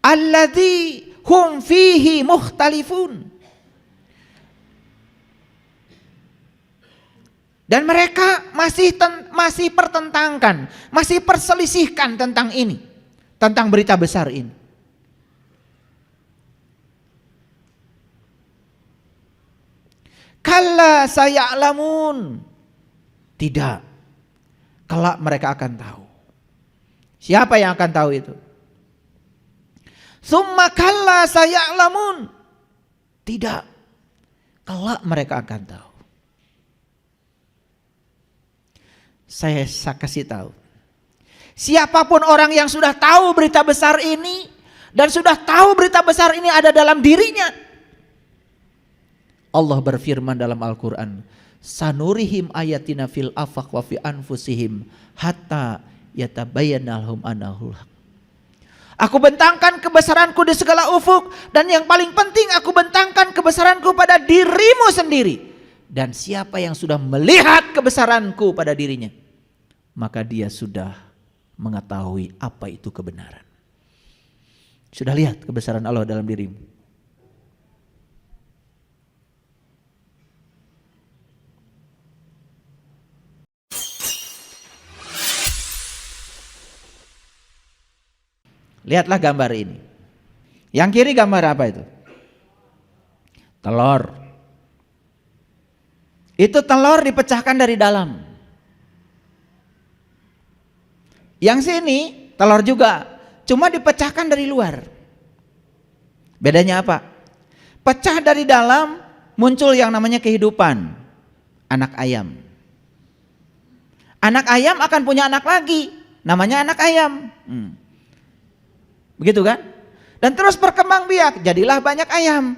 alladzi hum fihi mukhtalifun. Dan mereka masih pertentangkan, masih perselisihkan tentang ini, tentang berita besar ini. Kalla saya'lamun. Tidak. Kelak mereka akan tahu. Siapa yang akan tahu itu? Summa kalla saya'lamun. Tidak. Kelak mereka akan tahu. Saya kasih tahu. Siapapun orang yang sudah tahu berita besar ini dan sudah tahu berita besar ini ada dalam dirinya, Allah berfirman dalam Al-Quran, sanurihim ayatina fil afaq wa fi anfusihim hatta yatabayyana lahum annahul haq. Aku bentangkan kebesaranku di segala ufuk, dan yang paling penting aku bentangkan kebesaranku pada dirimu sendiri. Dan siapa yang sudah melihat kebesaranku pada dirinya, maka dia sudah mengetahui apa itu kebenaran. Sudah lihat kebesaran Allah dalam dirimu. Lihatlah gambar ini. Yang kiri gambar apa itu? Telur. Itu telur dipecahkan dari dalam. Yang sini telur juga, cuma dipecahkan dari luar. Bedanya apa? Pecah dari dalam muncul yang namanya kehidupan. Anak ayam. Anak ayam akan punya anak lagi, namanya anak ayam. Begitu kan? Dan terus berkembang biak, jadilah banyak ayam.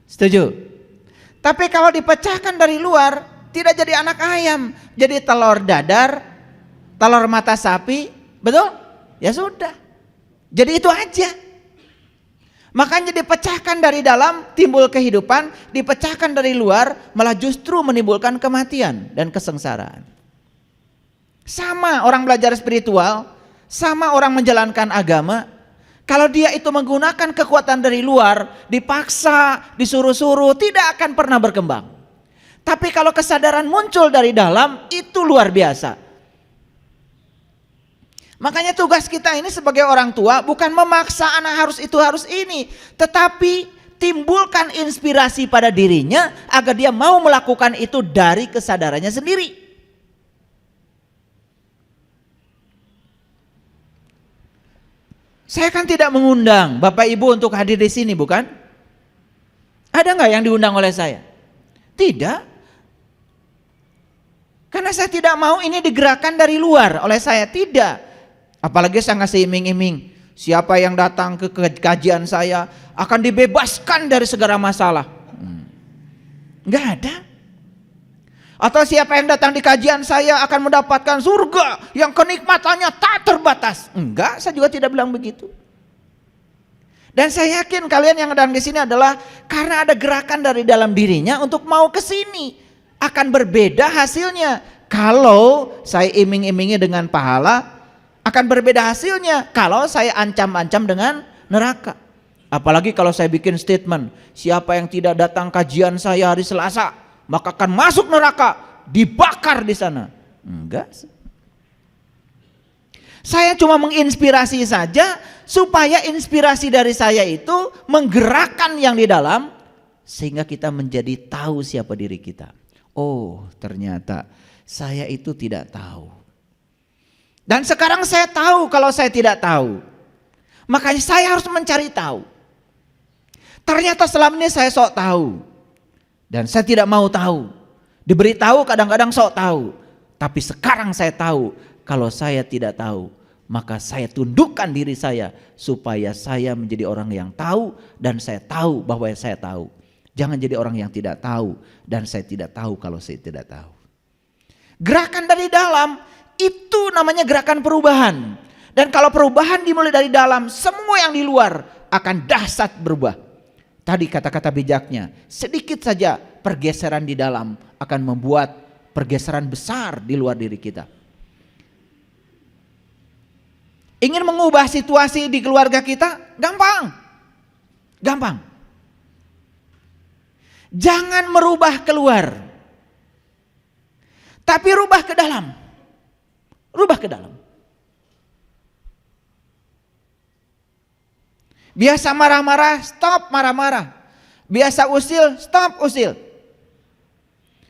Setuju? Tapi kalau dipecahkan dari luar, tidak jadi anak ayam, jadi telur dadar, telur mata sapi, betul? Ya sudah. Jadi itu aja. Makanya dipecahkan dari dalam timbul kehidupan, dipecahkan dari luar malah justru menimbulkan kematian dan kesengsaraan. Sama orang belajar spiritual, sama orang menjalankan agama. Kalau dia itu menggunakan kekuatan dari luar, dipaksa, disuruh-suruh, tidak akan pernah berkembang. Tapi kalau kesadaran muncul dari dalam, itu luar biasa. Makanya tugas kita ini sebagai orang tua bukan memaksa anak harus itu harus ini, tetapi timbulkan inspirasi pada dirinya agar dia mau melakukan itu dari kesadarannya sendiri. Saya kan tidak mengundang Bapak Ibu untuk hadir di sini, bukan? Ada nggak yang diundang oleh saya? Tidak. Karena saya tidak mau ini digerakkan dari luar oleh saya, tidak. Apalagi saya ngasih iming-iming, siapa yang datang ke kajian saya akan dibebaskan dari segala masalah. Nggak ada. Atau siapa yang datang di kajian saya akan mendapatkan surga yang kenikmatannya tak terbatas. Enggak, saya juga tidak bilang begitu. Dan saya yakin kalian yang datang di sini adalah karena ada gerakan dari dalam dirinya untuk mau ke sini. Akan berbeda hasilnya. Kalau saya iming-imingi dengan pahala, akan berbeda hasilnya kalau saya ancam-ancam dengan neraka. Apalagi kalau saya bikin statement, siapa yang tidak datang kajian saya hari Selasa, maka akan masuk neraka, dibakar di sana. Enggak. Saya cuma menginspirasi saja supaya inspirasi dari saya itu menggerakkan yang di dalam sehingga kita menjadi tahu siapa diri kita. Oh, ternyata saya itu tidak tahu. Dan sekarang saya tahu kalau saya tidak tahu. Makanya saya harus mencari tahu. Ternyata selama ini saya sok tahu. Dan saya tidak mau tahu. Diberitahu kadang-kadang sok tahu. Tapi sekarang saya tahu kalau saya tidak tahu, maka saya tundukkan diri saya supaya saya menjadi orang yang tahu dan saya tahu bahwa saya tahu. Jangan jadi orang yang tidak tahu dan saya tidak tahu kalau saya tidak tahu. Gerakan dari dalam itu namanya gerakan perubahan. Dan kalau perubahan dimulai dari dalam, semua yang di luar akan dahsyat berubah. Tadi kata-kata bijaknya, sedikit saja pergeseran di dalam akan membuat pergeseran besar di luar diri kita. Ingin mengubah situasi di keluarga kita? Gampang. Gampang. Jangan merubah keluar, tapi rubah ke dalam. Rubah ke dalam. Biasa marah-marah, stop marah-marah. Biasa usil, stop usil.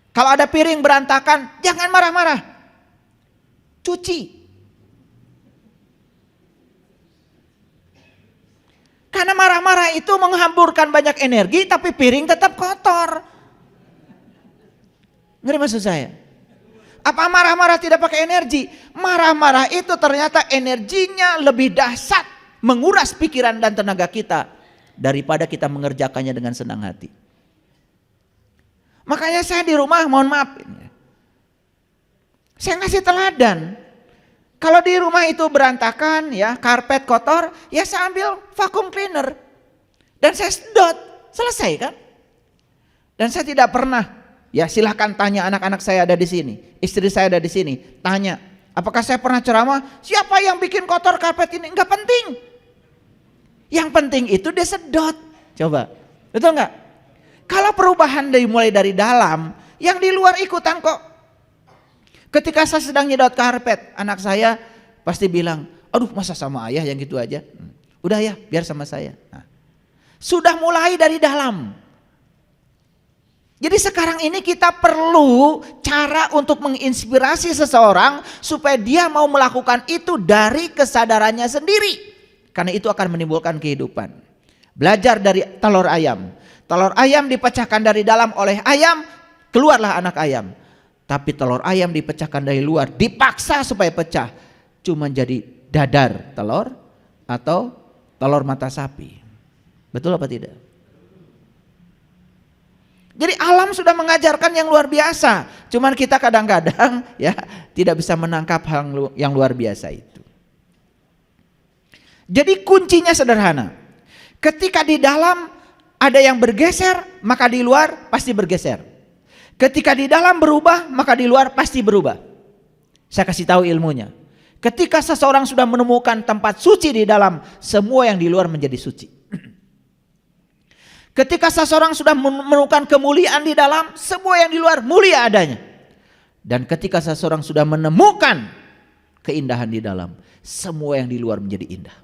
Kalau ada piring berantakan, jangan marah-marah. Cuci. Karena marah-marah itu menghamburkan banyak energi, tapi piring tetap kotor. Ngerti maksud saya? Apa marah-marah tidak pakai energi? Marah-marah itu ternyata energinya lebih dahsyat, menguras pikiran dan tenaga kita daripada kita mengerjakannya dengan senang hati. Makanya saya di rumah, mohon maaf, saya ngasih teladan. Kalau di rumah itu berantakan, ya, karpet kotor, ya saya ambil vacuum cleaner dan saya sedot, selesai kan? Dan saya tidak pernah, ya silahkan tanya anak-anak saya ada di sini, istri saya ada di sini, tanya, apakah saya pernah ceramah? Siapa yang bikin kotor karpet ini? Enggak penting. Yang penting itu dia sedot. Coba, betul nggak? Kalau perubahan dimulai dari dalam, yang di luar ikutan kok. Ketika saya sedang nyedot karpet, anak saya pasti bilang, aduh masa sama ayah yang gitu aja. Udah ya, biar sama saya. Nah, sudah mulai dari dalam. Jadi sekarang ini kita perlu cara untuk menginspirasi seseorang supaya dia mau melakukan itu dari kesadarannya sendiri. Karena itu akan menimbulkan kehidupan. Belajar dari telur ayam. Telur ayam dipecahkan dari dalam oleh ayam, keluarlah anak ayam. Tapi telur ayam dipecahkan dari luar, dipaksa supaya pecah. Cuma jadi dadar telur atau telur mata sapi. Betul apa tidak? Jadi alam sudah mengajarkan yang luar biasa. Cuman kita kadang-kadang ya tidak bisa menangkap hal yang luar biasa itu. Jadi kuncinya sederhana. Ketika di dalam ada yang bergeser, maka di luar pasti bergeser. Ketika di dalam berubah, maka di luar pasti berubah. Saya kasih tahu ilmunya. Ketika seseorang sudah menemukan tempat suci di dalam, semua yang di luar menjadi suci. Ketika seseorang sudah menemukan kemuliaan di dalam, semua yang di luar mulia adanya. Dan ketika seseorang sudah menemukan keindahan di dalam, semua yang di luar menjadi indah.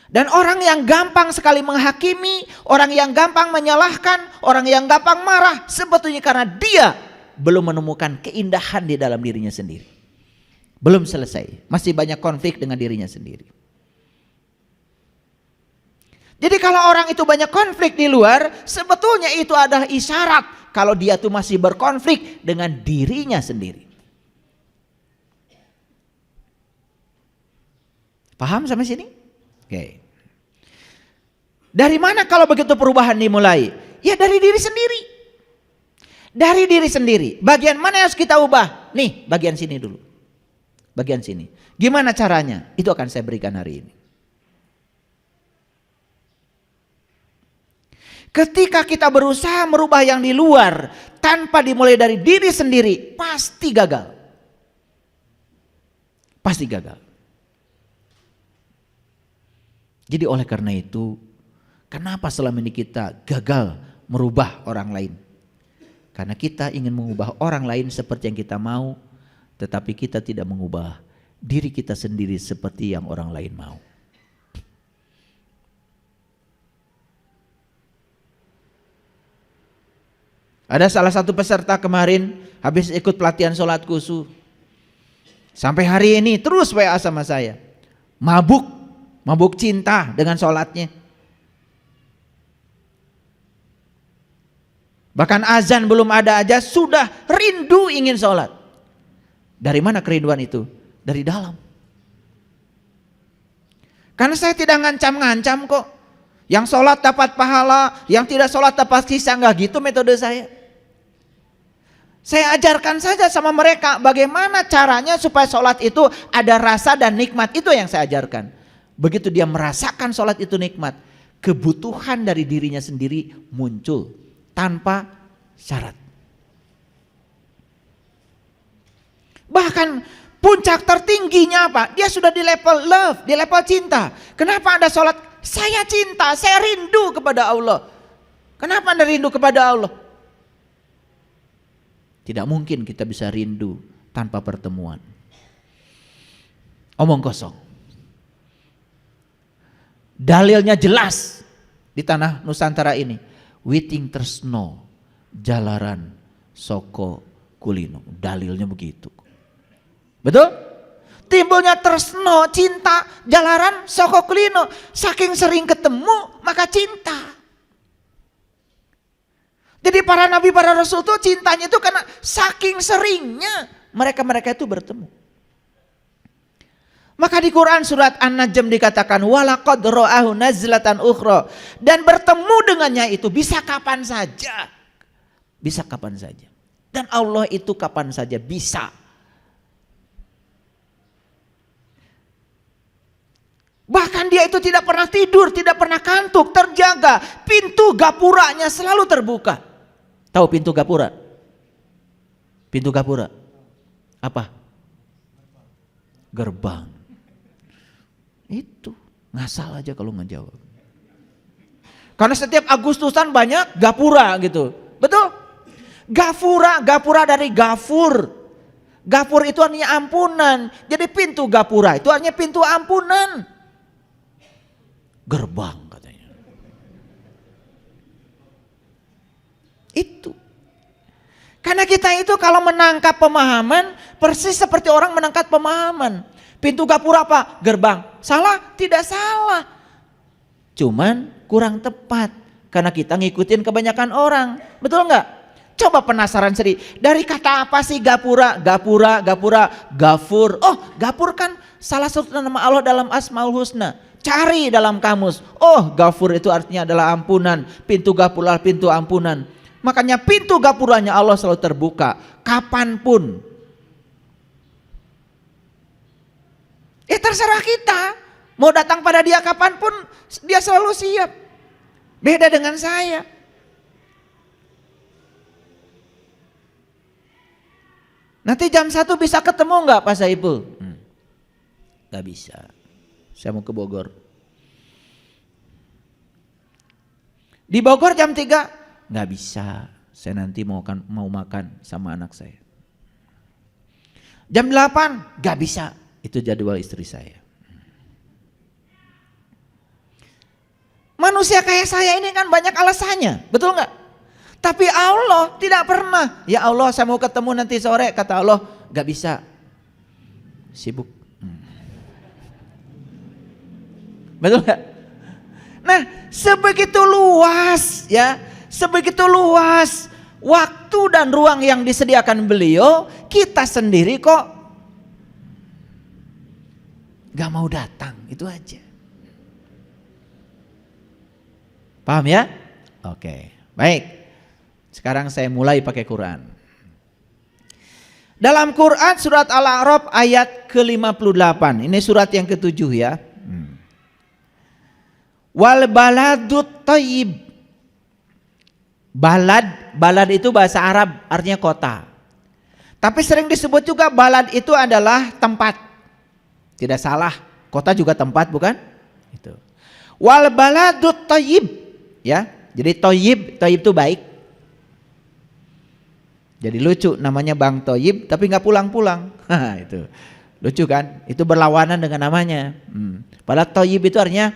Dan orang yang gampang sekali menghakimi, orang yang gampang menyalahkan, orang yang gampang marah, sebetulnya karena dia belum menemukan keindahan di dalam dirinya sendiri. Belum selesai, masih banyak konflik dengan dirinya sendiri. Jadi kalau orang itu banyak konflik di luar, sebetulnya itu adalah isyarat kalau dia tuh masih berkonflik dengan dirinya sendiri. Paham sampai sini? Oke. Dari mana kalau begitu perubahan dimulai? Ya dari diri sendiri. Dari diri sendiri. Bagian mana yang harus kita ubah? Nih, bagian sini dulu. Bagian sini. Gimana caranya? Itu akan saya berikan hari ini. Ketika kita berusaha merubah yang di luar tanpa dimulai dari diri sendiri, pasti gagal. Pasti gagal. Jadi oleh karena itu, kenapa selama ini kita gagal merubah orang lain? Karena kita ingin mengubah orang lain seperti yang kita mau, tetapi kita tidak mengubah diri kita sendiri seperti yang orang lain mau. Ada salah satu peserta kemarin habis ikut pelatihan sholat khusyuk. Sampai hari ini terus WA sama saya. Mabuk cinta dengan sholatnya. Bahkan azan belum ada aja sudah rindu ingin sholat. Dari mana kerinduan itu? Dari dalam. Karena saya tidak ngancam-ngancam kok. Yang sholat dapat pahala, yang tidak sholat dapat sisa, enggak gitu metode saya. Saya ajarkan saja sama mereka bagaimana caranya supaya sholat itu ada rasa dan nikmat. Itu yang saya ajarkan. Begitu dia merasakan sholat itu nikmat, kebutuhan dari dirinya sendiri muncul tanpa syarat. Bahkan Puncak tertingginya apa? Dia sudah di level love, di level cinta. Kenapa Anda sholat? Saya cinta, saya rindu kepada Allah. Kenapa Anda rindu kepada Allah? Tidak mungkin kita bisa rindu tanpa pertemuan. Omong kosong. Dalilnya jelas di tanah Nusantara ini. Witing tresno jalaran soko kulino. Dalilnya begitu. Betul? Timbulnya tresno, cinta, jalaran soko kulino. Saking sering ketemu maka cinta. Jadi para nabi, para rasul itu cintanya itu karena saking seringnya mereka-mereka itu bertemu. Maka di Quran surat An-Najm dikatakan walaqad ra'ahu nazlatan ukhra, dan bertemu dengannya itu bisa kapan saja. Bisa kapan saja. Dan Allah itu kapan saja bisa. Bahkan dia itu tidak pernah tidur, tidak pernah kantuk, terjaga. Pintu gapuranya selalu terbuka. Tahu pintu gapura? Pintu gapura apa? Gerbang. Itu ngasal aja kalau ngejawab. Karena setiap Agustusan banyak gapura gitu. Betul? Gapura dari gafur. Gafur itu artinya ampunan. Jadi pintu gapura itu artinya pintu ampunan. Gerbang katanya. Itu. Karena kita itu kalau menangkap pemahaman persis seperti orang menangkap pemahaman. Pintu gapura apa? Gerbang. Salah? Tidak salah. Cuman kurang tepat. Karena kita ngikutin kebanyakan orang. Betul nggak? Coba penasaran sedih. Dari kata apa sih gapura? Gapura, gafur. Oh, gafur kan salah satu nama Allah dalam Asmaul Husna. Cari dalam kamus. Oh, gafur itu artinya adalah ampunan. Pintu gapura, pintu ampunan. Makanya pintu gapuranya Allah selalu terbuka. Kapanpun. Terserah kita. Mau datang pada dia kapanpun, dia selalu siap. Beda dengan saya. Nanti jam 1 bisa ketemu nggak Pak Saiful? Nggak bisa. Saya mau ke Bogor. Di Bogor jam 3? Nggak bisa. Saya nanti mau makan sama anak saya. Jam 8? Nggak bisa. Itu jadwal istri saya. Manusia kayak saya ini kan banyak alasannya, betul nggak? Tapi Allah tidak pernah. Ya Allah, saya mau ketemu nanti sore, kata Allah, nggak bisa, sibuk. Betul nggak? Nah, sebegitu luas ya, sebegitu luas waktu dan ruang yang disediakan beliau, kita sendiri kok gak mau datang, itu aja. Paham ya? Oke, baik. Sekarang saya mulai pakai Quran. Dalam Quran surat Al-A'raf ayat ke-58. Ini surat yang ke-7 ya. Wal baladut thayyib. Balad itu bahasa Arab artinya kota. Tapi sering disebut juga balad itu adalah tempat. Tidak salah, kota juga tempat bukan? Itu. Wal baladut thayyib, ya. Jadi thayyib itu baik. Jadi lucu namanya Bang Thayyib tapi nggak pulang-pulang. Itu. Lucu kan? Itu berlawanan dengan namanya. Padahal thayyib itu artinya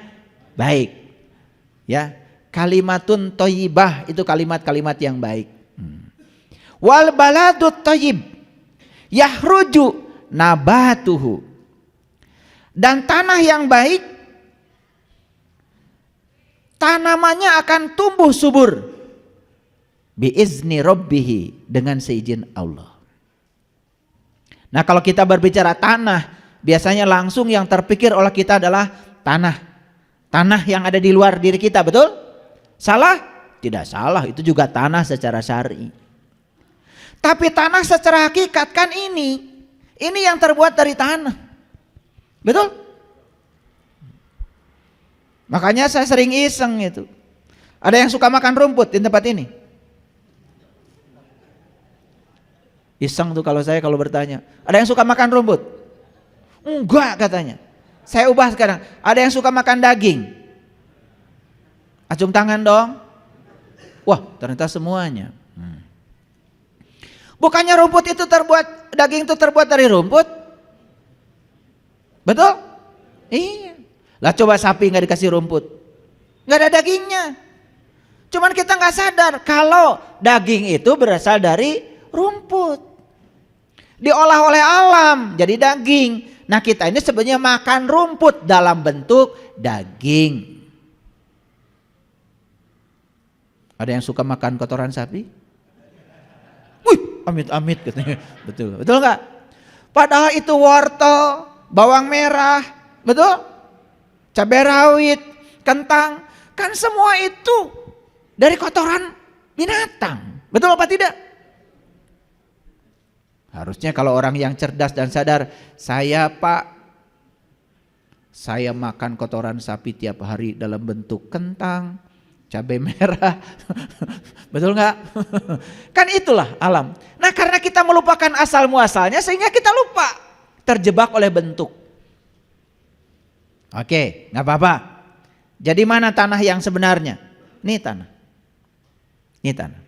baik. Ya. Kalimatun thayyibah itu kalimat-kalimat yang baik. Wal baladut thayyib yahruju nabatuhu. Dan tanah yang baik, tanamannya akan tumbuh subur. Biizni rabbihi, dengan seizin Allah. Nah kalau kita berbicara tanah, biasanya langsung yang terpikir oleh kita adalah tanah. Tanah yang ada di luar diri kita, betul? Salah? Tidak salah, itu juga tanah secara syar'i. Tapi tanah secara hakikat kan ini yang terbuat dari tanah. Betul? Makanya saya sering iseng itu. Ada yang suka makan rumput di tempat ini? Iseng tuh kalau bertanya. Ada yang suka makan rumput? Enggak katanya. Saya ubah sekarang. Ada yang suka makan daging? Acung tangan dong. Wah, ternyata semuanya. Bukannya rumput itu terbuat, daging itu terbuat dari rumput? Betul? Iya. Lah coba sapi nggak dikasih rumput, nggak ada dagingnya. Cuman kita nggak sadar kalau daging itu berasal dari rumput, diolah oleh alam jadi daging. Nah kita ini sebenarnya makan rumput dalam bentuk daging. Ada yang suka makan kotoran sapi? Wih, amit-amit katanya. Betul, betul nggak? Padahal itu wortel, bawang merah, betul? Cabai rawit, kentang, kan semua itu dari kotoran binatang. Betul apa tidak? Harusnya kalau orang yang cerdas dan sadar, saya makan kotoran sapi tiap hari dalam bentuk kentang, cabai merah. Betul nggak? Kan itulah alam. Nah karena kita melupakan asal muasalnya sehingga kita lupa, terjebak oleh bentuk. Oke, nggak apa-apa. Jadi mana tanah yang sebenarnya? Ini tanah. Ini tanah.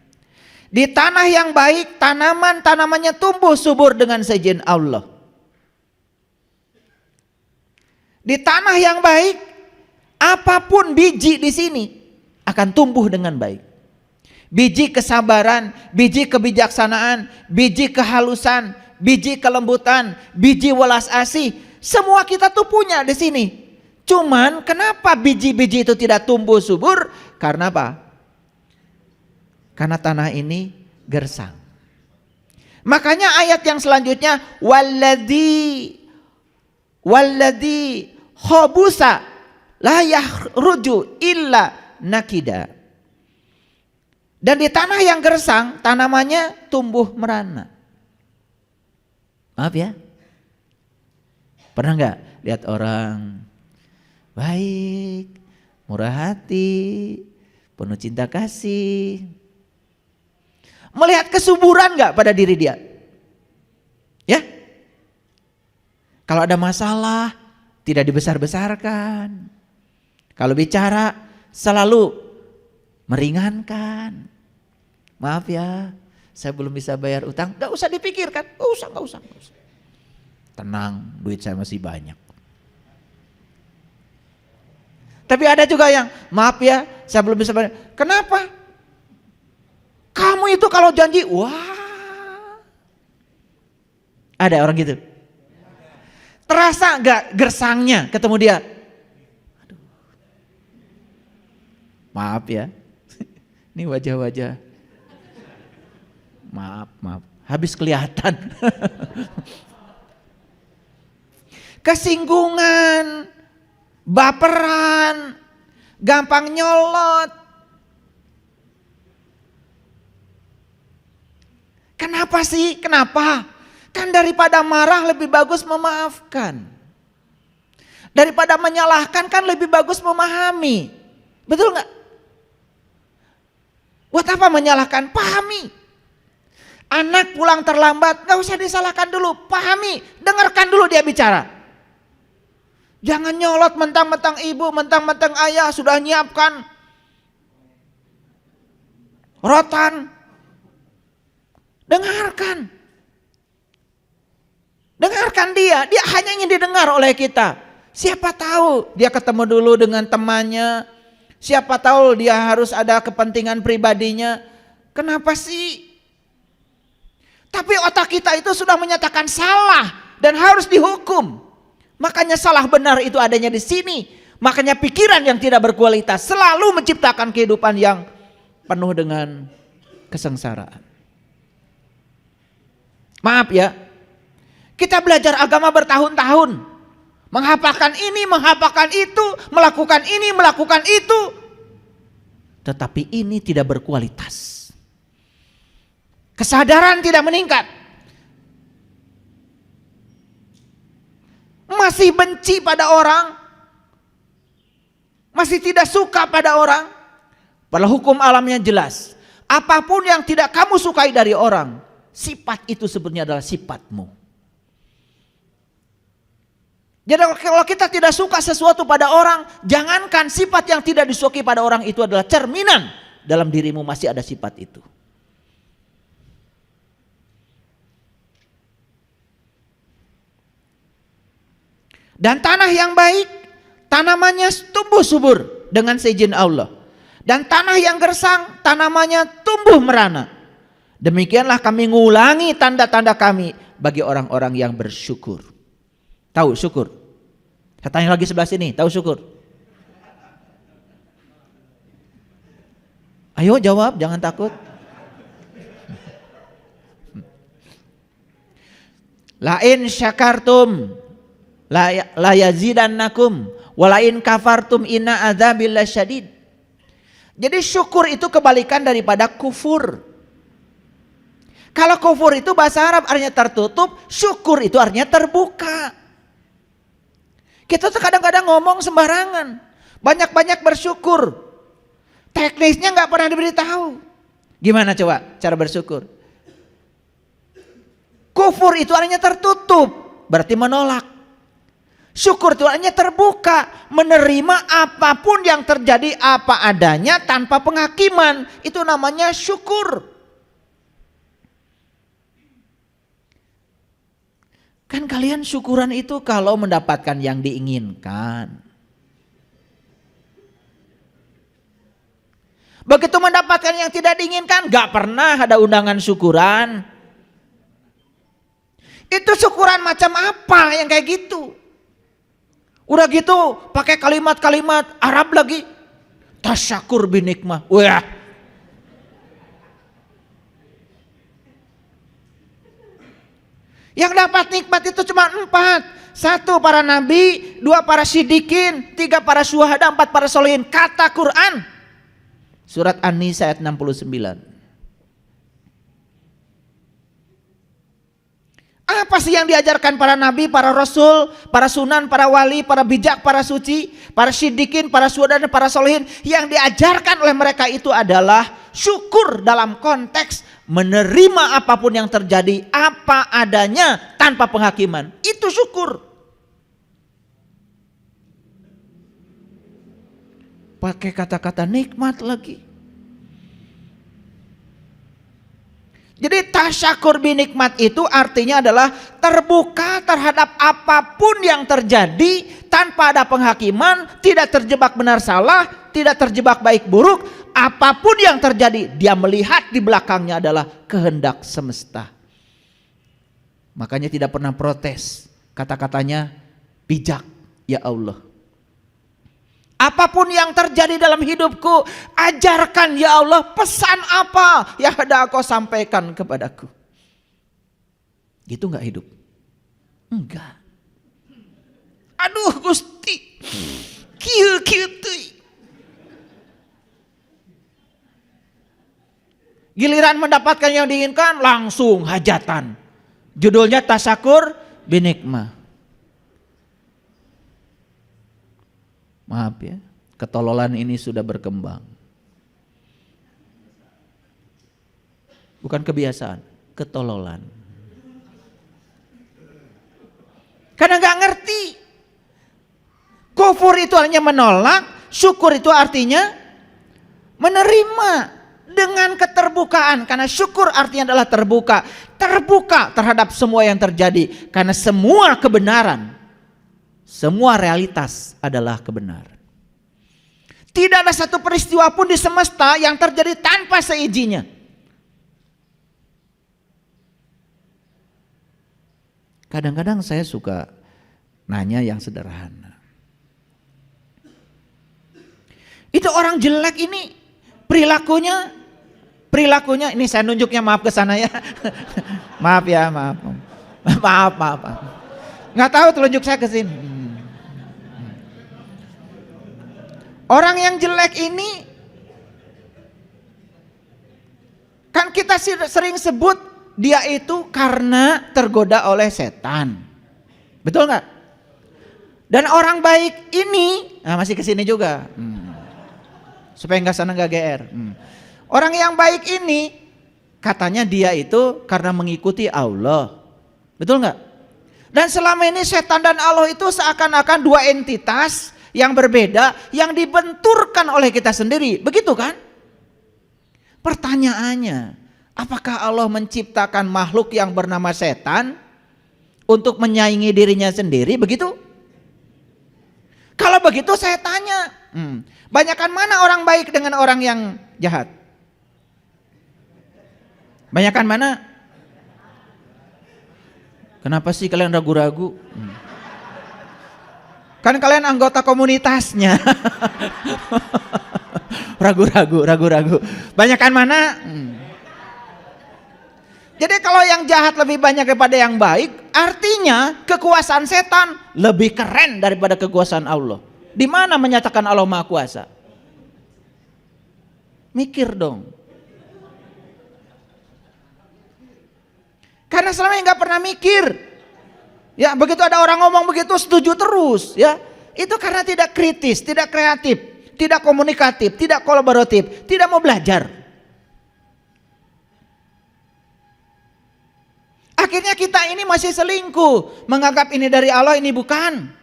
Di tanah yang baik, tanamannya tumbuh subur dengan seizin Allah. Di tanah yang baik, apapun biji di sini akan tumbuh dengan baik. Biji kesabaran, biji kebijaksanaan, biji kehalusan, biji kelembutan, biji welas asih, semua kita tuh punya di sini. Cuman kenapa biji-biji itu tidak tumbuh subur? Karena apa? Karena tanah ini gersang. Makanya ayat yang selanjutnya walladzi khabusa la yahruju illa nakida. Dan di tanah yang gersang tanamannya tumbuh merana. Maaf ya. Pernah nggak lihat orang baik, murah hati, penuh cinta kasih, melihat kesuburan nggak pada diri dia? Ya, kalau ada masalah tidak dibesar-besarkan, kalau bicara selalu meringankan. Maaf ya, saya belum bisa bayar utang, nggak usah dipikirkan, nggak usah. Tenang, duit saya masih banyak. Tapi ada juga yang, maaf ya, saya belum bisa bayar. Kenapa? Kamu itu kalau janji, wah. Ada orang gitu. Terasa nggak gersangnya ketemu dia? Aduh. Maaf ya, ini wajah-wajah. Maaf, habis kelihatan. Kesinggungan, baperan, gampang nyolot. Kenapa sih? Kenapa? Kan daripada marah lebih bagus memaafkan. Daripada menyalahkan kan lebih bagus memahami. Betul nggak? Buat apa menyalahkan? Pahami. Anak pulang terlambat, gak usah disalahkan dulu, pahami, dengarkan dulu dia bicara. Jangan nyolot mentang-mentang ibu, mentang-mentang ayah sudah nyiapkan rotan. Dengarkan. Dengarkan dia hanya ingin didengar oleh kita. Siapa tahu dia ketemu dulu dengan temannya. Siapa tahu dia harus ada kepentingan pribadinya. Kenapa sih? Tapi otak kita itu sudah menyatakan salah dan harus dihukum. Makanya salah benar itu adanya di sini. Makanya pikiran yang tidak berkualitas selalu menciptakan kehidupan yang penuh dengan kesengsaraan. Maaf ya, kita belajar agama bertahun-tahun, menghafalkan ini, menghafalkan itu, melakukan ini, melakukan itu, tetapi ini tidak berkualitas. Kesadaran tidak meningkat, masih benci pada orang, masih tidak suka pada orang. Padahal hukum alamnya jelas, apapun yang tidak kamu sukai dari orang, sifat itu sebenarnya adalah sifatmu. Jadi kalau kita tidak suka sesuatu pada orang, jangankan sifat yang tidak disukai pada orang itu adalah cerminan dalam dirimu masih ada sifat itu. Dan tanah yang baik, tanamannya tumbuh subur dengan seizin Allah. Dan tanah yang gersang, tanamannya tumbuh merana. Demikianlah kami ngulangi tanda-tanda kami bagi orang-orang yang bersyukur. Tahu syukur? Saya tanya lagi sebelah sini, tahu syukur? Ayo jawab, jangan takut. Lain syakartum la yazidannakum walain kafartum inna adzabil lasyadid. Jadi syukur itu kebalikan daripada kufur. Kalau kufur itu bahasa Arab artinya tertutup, syukur itu artinya terbuka. Kita tuh kadang-kadang ngomong sembarangan, banyak-banyak bersyukur, teknisnya nggak pernah diberitahu. Gimana coba cara bersyukur? Kufur itu artinya tertutup, berarti menolak. Syukur itu artinya terbuka, menerima apapun yang terjadi apa adanya tanpa penghakiman. Itu namanya syukur. Kan kalian syukuran itu kalau mendapatkan yang diinginkan. Begitu mendapatkan yang tidak diinginkan, gak pernah ada undangan syukuran. Itu syukuran macam apa yang kayak gitu? Udah gitu pakai kalimat-kalimat Arab lagi. Tasyakur binikmah. Wah. Yang dapat nikmat itu cuma 4. 1 para nabi, 2 para siddiqin, 3 para syuhada, 4 para sholihin. Kata Quran. Surat An-Nisa ayat 69. Apa sih yang diajarkan para nabi, para rasul, para sunan, para wali, para bijak, para suci, para siddiqin, para syuhada dan para sholihin? Yang diajarkan oleh mereka itu adalah syukur dalam konteks menerima apapun yang terjadi apa adanya tanpa penghakiman. Itu syukur. Pakai kata-kata nikmat lagi. Jadi tasyakur binikmat itu artinya adalah terbuka terhadap apapun yang terjadi tanpa ada penghakiman, tidak terjebak benar salah, tidak terjebak baik buruk. Apapun yang terjadi, dia melihat di belakangnya adalah kehendak semesta. Makanya tidak pernah protes. Kata-katanya bijak, ya Allah. Apapun yang terjadi dalam hidupku, ajarkan ya Allah, pesan apa yang hendak kau sampaikan kepadaku. Gitu enggak hidup? Enggak. Aduh Gusti, kieu teuy. Giliran mendapatkan yang diinginkan langsung hajatan. Judulnya tasyakur binikmah. Maaf ya, ketololan ini sudah berkembang. Bukan kebiasaan, ketololan. Karena gak ngerti. Kufur itu artinya menolak, syukur itu artinya menerima. Dengan keterbukaan, karena syukur artinya adalah terbuka. Terbuka terhadap semua yang terjadi. Karena semua kebenaran, semua realitas adalah kebenaran. Tidak ada satu peristiwa pun di semesta yang terjadi tanpa seizinnya. Kadang-kadang saya suka nanya yang sederhana. Itu orang jelek ini perilakunya ini saya nunjuknya, maaf ke sana ya. Maaf ya, maaf. Maaf. Nggak tahu telunjuk saya ke sini. Orang yang jelek ini kan kita sering sebut dia itu karena tergoda oleh setan. Betul nggak? Dan orang baik ini, nah masih ke sini juga. Supaya nggak sana nggak GR. Orang yang baik ini katanya dia itu karena mengikuti Allah. Betul nggak? Dan selama ini setan dan Allah itu seakan-akan dua entitas yang berbeda yang dibenturkan oleh kita sendiri. Begitu kan? Pertanyaannya, apakah Allah menciptakan makhluk yang bernama setan untuk menyaingi dirinya sendiri? Begitu? Kalau begitu saya tanya, banyakan mana orang baik dengan orang yang jahat? Banyakan mana? Kenapa sih kalian ragu-ragu? Kan kalian anggota komunitasnya. Ragu-ragu. Banyakan mana? Jadi kalau yang jahat lebih banyak daripada yang baik, artinya kekuasaan setan lebih keren daripada kekuasaan Allah. Di mana menyatakan Allah Maha Kuasa? Mikir dong. Karena selama ini nggak pernah mikir. Ya, begitu ada orang ngomong begitu setuju terus, ya. Itu karena tidak kritis, tidak kreatif, tidak komunikatif, tidak kolaboratif, tidak mau belajar. Akhirnya kita ini masih selingkuh, menganggap ini dari Allah, ini bukan.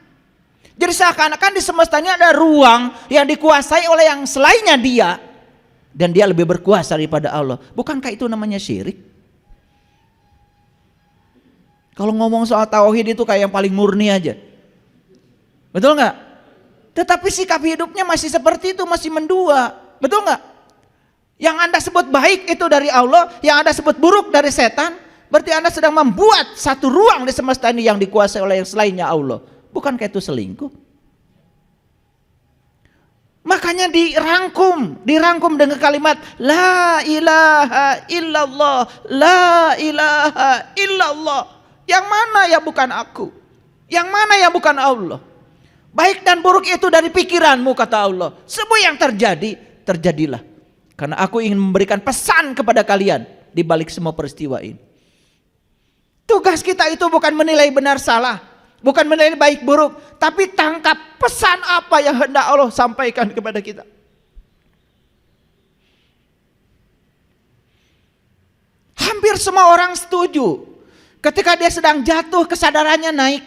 Jadi seakan-akan di semesta ini ada ruang yang dikuasai oleh yang selainnya dia, dan dia lebih berkuasa daripada Allah. Bukankah itu namanya syirik? Kalau ngomong soal tauhid itu kayak yang paling murni aja. Betul nggak? Tetapi sikap hidupnya masih seperti itu, masih mendua. Betul nggak? Yang Anda sebut baik itu dari Allah, yang Anda sebut buruk dari setan, berarti Anda sedang membuat satu ruang di semesta ini yang dikuasai oleh yang selainnya Allah. Bukankah itu selingkuh? Makanya dirangkum dengan kalimat La ilaha illallah, La ilaha illallah. Yang mana ya bukan aku? Yang mana ya bukan Allah? Baik dan buruk itu dari pikiranmu, kata Allah. Semua yang terjadi, terjadilah. Karena aku ingin memberikan pesan kepada kalian di balik semua peristiwa ini. Tugas kita itu bukan menilai benar salah, bukan menilai baik buruk, tapi tangkap pesan apa yang hendak Allah sampaikan kepada kita. Hampir semua orang setuju. Ketika dia sedang jatuh, kesadarannya naik.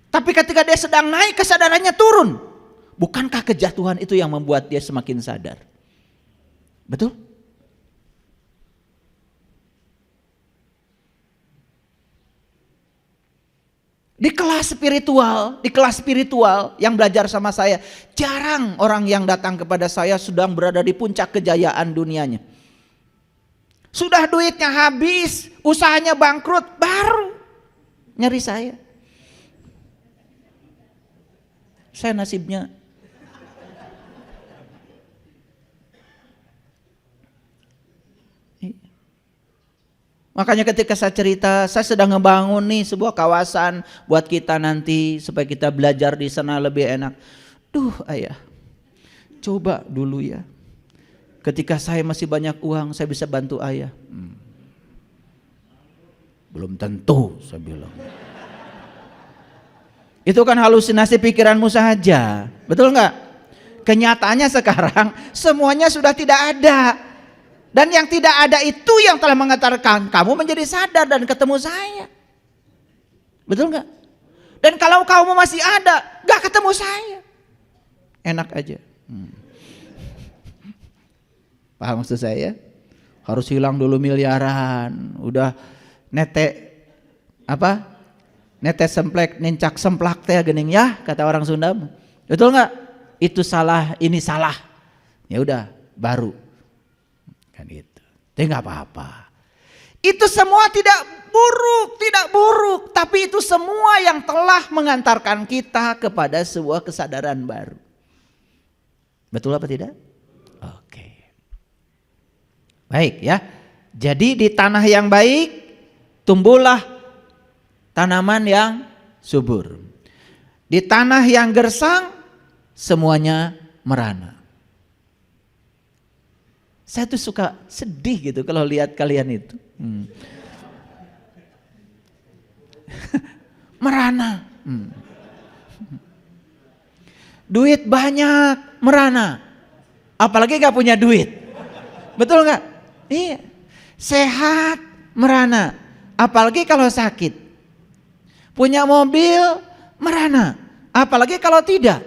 Tapi ketika dia sedang naik, kesadarannya turun. Bukankah kejatuhan itu yang membuat dia semakin sadar? Betul? Di kelas spiritual yang belajar sama saya, jarang orang yang datang kepada saya sedang berada di puncak kejayaan dunianya. Sudah duitnya habis, usahanya bangkrut, baru nyari saya. Saya nasibnya. Makanya ketika saya cerita, saya sedang ngebangun nih sebuah kawasan buat kita nanti supaya kita belajar di sana lebih enak. Duh ayah, coba dulu ya. Ketika saya masih banyak uang, saya bisa bantu ayah. Belum tentu, saya bilang. Itu kan halusinasi pikiranmu saja, betul nggak? Kenyataannya sekarang semuanya sudah tidak ada. Dan yang tidak ada itu yang telah mengantarkan kamu menjadi sadar dan ketemu saya. Betul nggak? Dan kalau kamu masih ada, nggak ketemu saya, enak aja. Paham maksud saya? Harus hilang dulu miliaran, udah nete semplek nincak semplak teh gening ya, kata orang Sunda. Betul nggak? Itu salah, ini salah. Ya udah, baru kan itu. Tapi nggak apa-apa. Itu semua tidak buruk, tapi itu semua yang telah mengantarkan kita kepada sebuah kesadaran baru. Betul apa tidak? Oke. Baik ya. Jadi di tanah yang baik tumbuhlah tanaman yang subur. Di tanah yang gersang semuanya merana. Saya tuh suka sedih gitu kalau lihat kalian itu. Merana. Duit banyak, merana. Apalagi gak punya duit. Betul gak? Iya. Sehat, merana. Apalagi kalau sakit. Punya mobil merana, apalagi kalau tidak.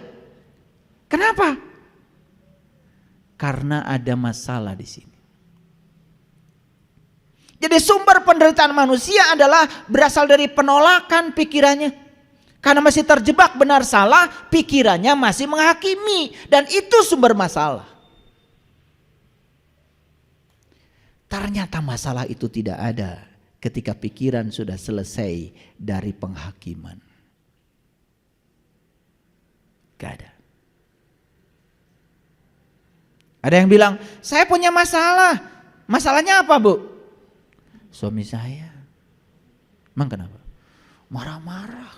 Kenapa? Karena ada masalah di sini. Jadi sumber penderitaan manusia adalah berasal dari penolakan pikirannya. Karena masih terjebak benar salah, pikirannya masih menghakimi. Dan itu sumber masalah. Ternyata masalah itu tidak ada ketika pikiran sudah selesai dari penghakiman. Gak ada. Ada yang bilang, saya punya masalah. Masalahnya apa, Bu? Suami saya. Emang kenapa? Marah-marah.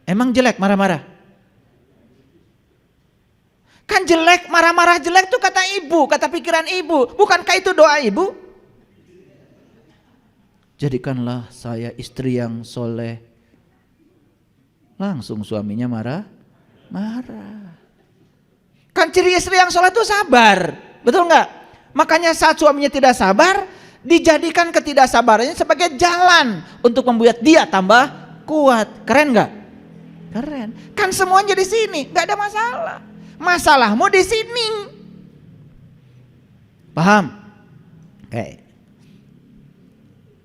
Emang jelek marah-marah? Kan jelek, marah-marah jelek itu kata ibu, kata pikiran ibu. Bukankah itu doa ibu? Jadikanlah saya istri yang soleh. Langsung suaminya marah. Kan ciri istri yang soleh itu sabar. Betul nggak? Makanya saat suaminya tidak sabar, dijadikan ketidaksabarannya sebagai jalan untuk membuat dia tambah kuat. Keren nggak? Keren. Kan semuanya di sini, nggak ada masalah. Masalahmu di sini. Paham? Oke.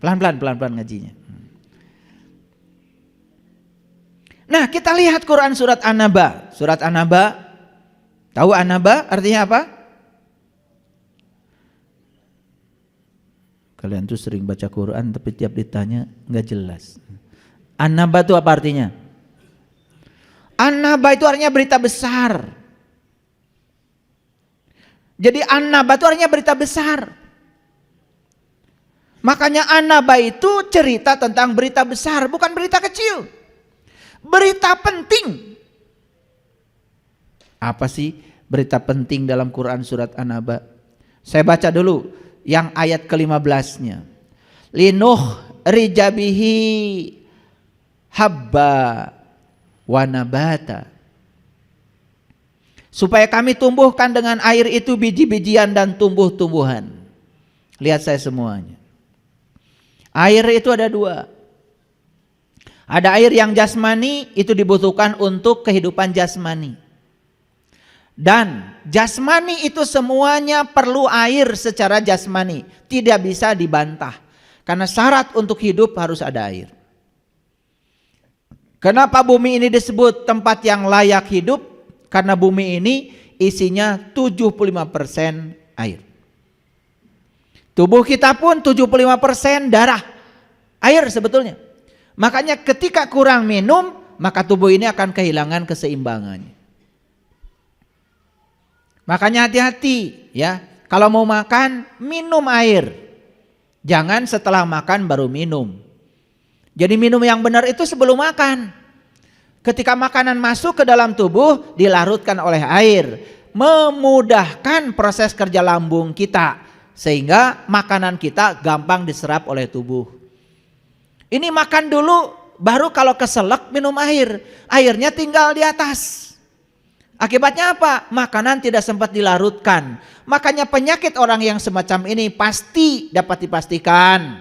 Pelan-pelan ngajinya. Nah, kita lihat Quran surat An-Naba. Surat An-Naba, tahu An-Naba artinya apa? Kalian tuh sering baca Quran tapi tiap ditanya nggak jelas. An-Naba itu apa artinya? An-Naba itu artinya berita besar. Jadi An-Naba itu artinya berita besar. Makanya An-Naba itu cerita tentang berita besar, bukan berita kecil. Berita penting. Apa sih berita penting dalam Quran surat An-Naba? Saya baca dulu yang ayat ke-15-nya. Linuh rijabihi habba wa nabata. Supaya kami tumbuhkan dengan air itu biji-bijian dan tumbuh-tumbuhan. Lihat saya semuanya. Air itu ada dua. Ada air yang jasmani, itu dibutuhkan untuk kehidupan jasmani. Dan jasmani itu semuanya perlu air secara jasmani. Tidak bisa dibantah. Karena syarat untuk hidup harus ada air. Kenapa bumi ini disebut tempat yang layak hidup? Karena bumi ini isinya 75% air. Tubuh kita pun 75% darah. Air sebetulnya. Makanya ketika kurang minum, maka tubuh ini akan kehilangan keseimbangannya. Makanya hati-hati ya, kalau mau makan minum air. Jangan setelah makan baru minum. Jadi minum yang benar itu sebelum makan. Ketika makanan masuk ke dalam tubuh dilarutkan oleh air, memudahkan proses kerja lambung kita sehingga makanan kita gampang diserap oleh tubuh. Ini makan dulu baru kalau keselak minum air. Airnya tinggal di atas. Akibatnya apa? Makanan tidak sempat dilarutkan. Makanya penyakit orang yang semacam ini pasti dapat dipastikan.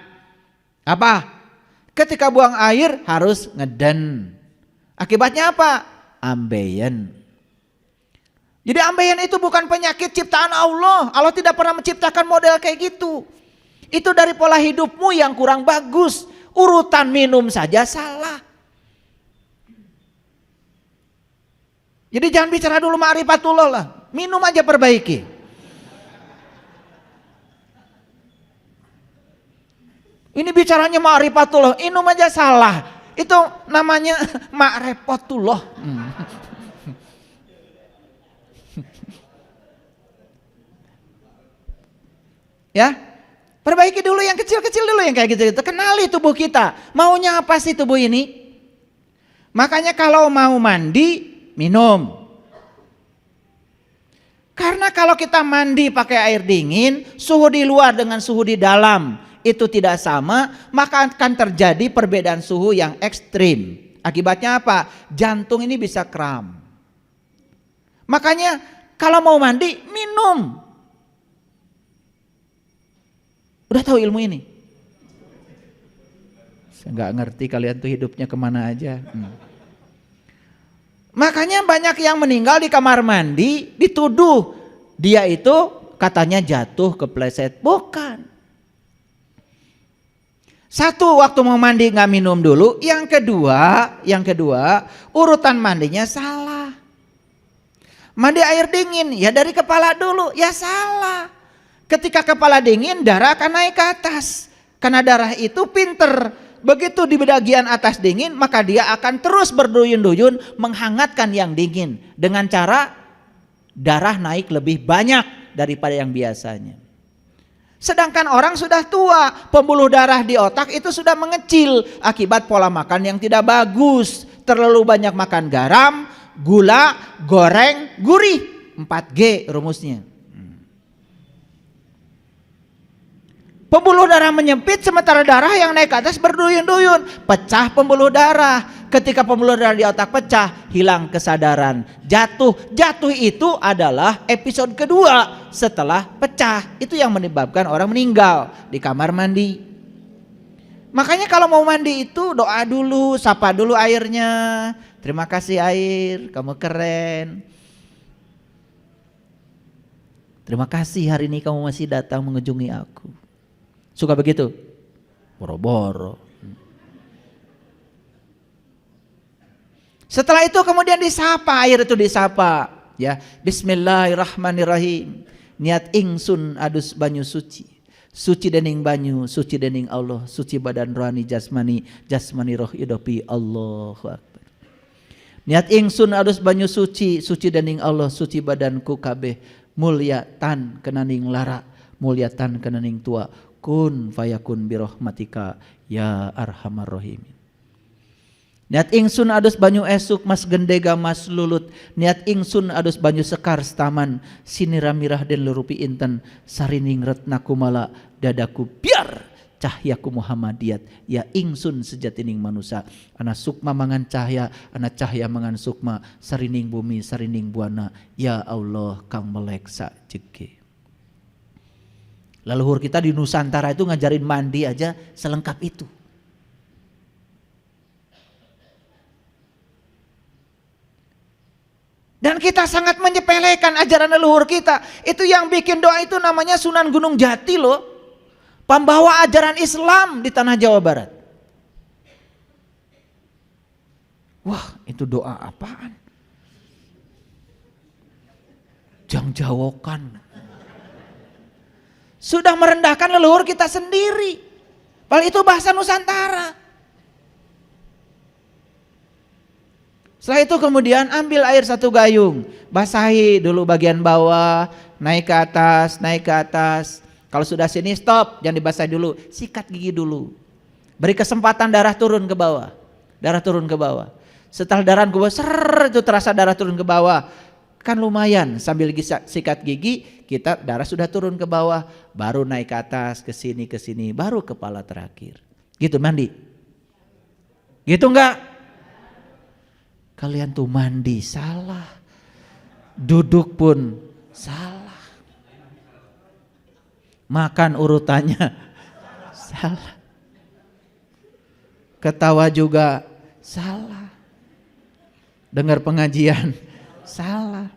Apa? Ketika buang air harus ngeden. Akibatnya apa? Ambeien. Jadi ambeien itu bukan penyakit ciptaan Allah. Allah tidak pernah menciptakan model kayak gitu. Itu dari pola hidupmu yang kurang bagus. Urutan minum saja salah. Jadi jangan bicara dulu ma'rifatullah lah. Minum aja perbaiki. Ini bicaranya ma'rifatullah, minum aja salah. Itu namanya ma'rifatullah. Ya, perbaiki dulu yang kecil-kecil dulu yang kayak gitu-gitu. Kenali tubuh kita. Maunya apa sih tubuh ini? Makanya kalau mau mandi, minum. Karena kalau kita mandi pakai air dingin, suhu di luar dengan suhu di dalam itu tidak sama, maka akan terjadi perbedaan suhu yang ekstrim. Akibatnya apa? Jantung ini bisa kram. Makanya kalau mau mandi, minum. Udah tahu ilmu ini? Saya nggak ngerti kalian tuh hidupnya kemana aja. Makanya banyak yang meninggal di kamar mandi dituduh dia itu katanya jatuh kepleset. Bukan. Satu, waktu mau mandi nggak minum dulu. Yang kedua urutan mandinya salah. Mandi air dingin ya dari kepala dulu, ya salah. Ketika kepala dingin darah akan naik ke atas. Karena darah itu pinter. Begitu di bagian atas dingin, maka dia akan terus berduyun-duyun menghangatkan yang dingin. Dengan cara darah naik lebih banyak daripada yang biasanya. Sedangkan orang sudah tua, pembuluh darah di otak itu sudah mengecil akibat pola makan yang tidak bagus. Terlalu banyak makan garam, gula, goreng, gurih. 4G rumusnya. Pembuluh darah menyempit sementara darah yang naik ke atas berduyun-duyun. Pecah pembuluh darah. Ketika pembuluh darah di otak pecah, hilang kesadaran. Jatuh itu adalah episode kedua setelah pecah. Itu yang menyebabkan orang meninggal di kamar mandi. Makanya kalau mau mandi itu doa dulu, sapa dulu airnya. Terima kasih air, kamu keren. Terima kasih hari ini kamu masih datang mengunjungi aku. Suka begitu? Boro-boro. Setelah itu kemudian disapa, air itu disapa. Ya, Bismillahirrahmanirrahim. Niat ingsun adus banyu suci. Suci dening banyu, suci dening Allah, suci badan rohani jasmani, jasmani roh idopi Allahu Akbar. Niat ingsun adus banyu suci, suci dening Allah, suci badanku kabeh, mulia tan kenaning lara, mulia tan kenaning tua. Kun fayakun birahmatika ya arhamar rahimin. Niat ingsun adus banyu esuk mas gendega mas lulut. Niat ingsun adus banyu sekar staman siniramirah den lerupi inten sarining retna kumala dadaku biar cahyaku Muhammadiyat ya ingsun sejatining manusia. Ana sukma mangan cahya, ana cahya mangan sukma, sarining bumi sarining buana ya Allah kang meleksa jege. Leluhur kita di Nusantara itu ngajarin mandi aja selengkap itu. Dan kita sangat menyepelekan ajaran leluhur kita. Itu yang bikin doa itu namanya Sunan Gunung Jati loh. Pembawa ajaran Islam di tanah Jawa Barat. Wah, itu doa apaan? Jangjawokan. Sudah merendahkan leluhur kita sendiri. Padahal itu bahasa Nusantara. Setelah itu kemudian ambil air 1 gayung. Basahi dulu bagian bawah. Naik ke atas, naik ke atas. Kalau sudah sini stop, jangan dibasahi dulu. Sikat gigi dulu. Beri kesempatan darah turun ke bawah. Darah turun ke bawah. Setelah darah ke bawah, itu terasa darah turun ke bawah. Kan lumayan sambil sikat gigi kita darah sudah turun ke bawah, baru naik ke atas ke sini baru kepala terakhir. Gitu mandi? Gitu enggak? Kalian tuh mandi salah, duduk pun salah, makan urutannya salah, ketawa juga salah, dengar pengajian salah.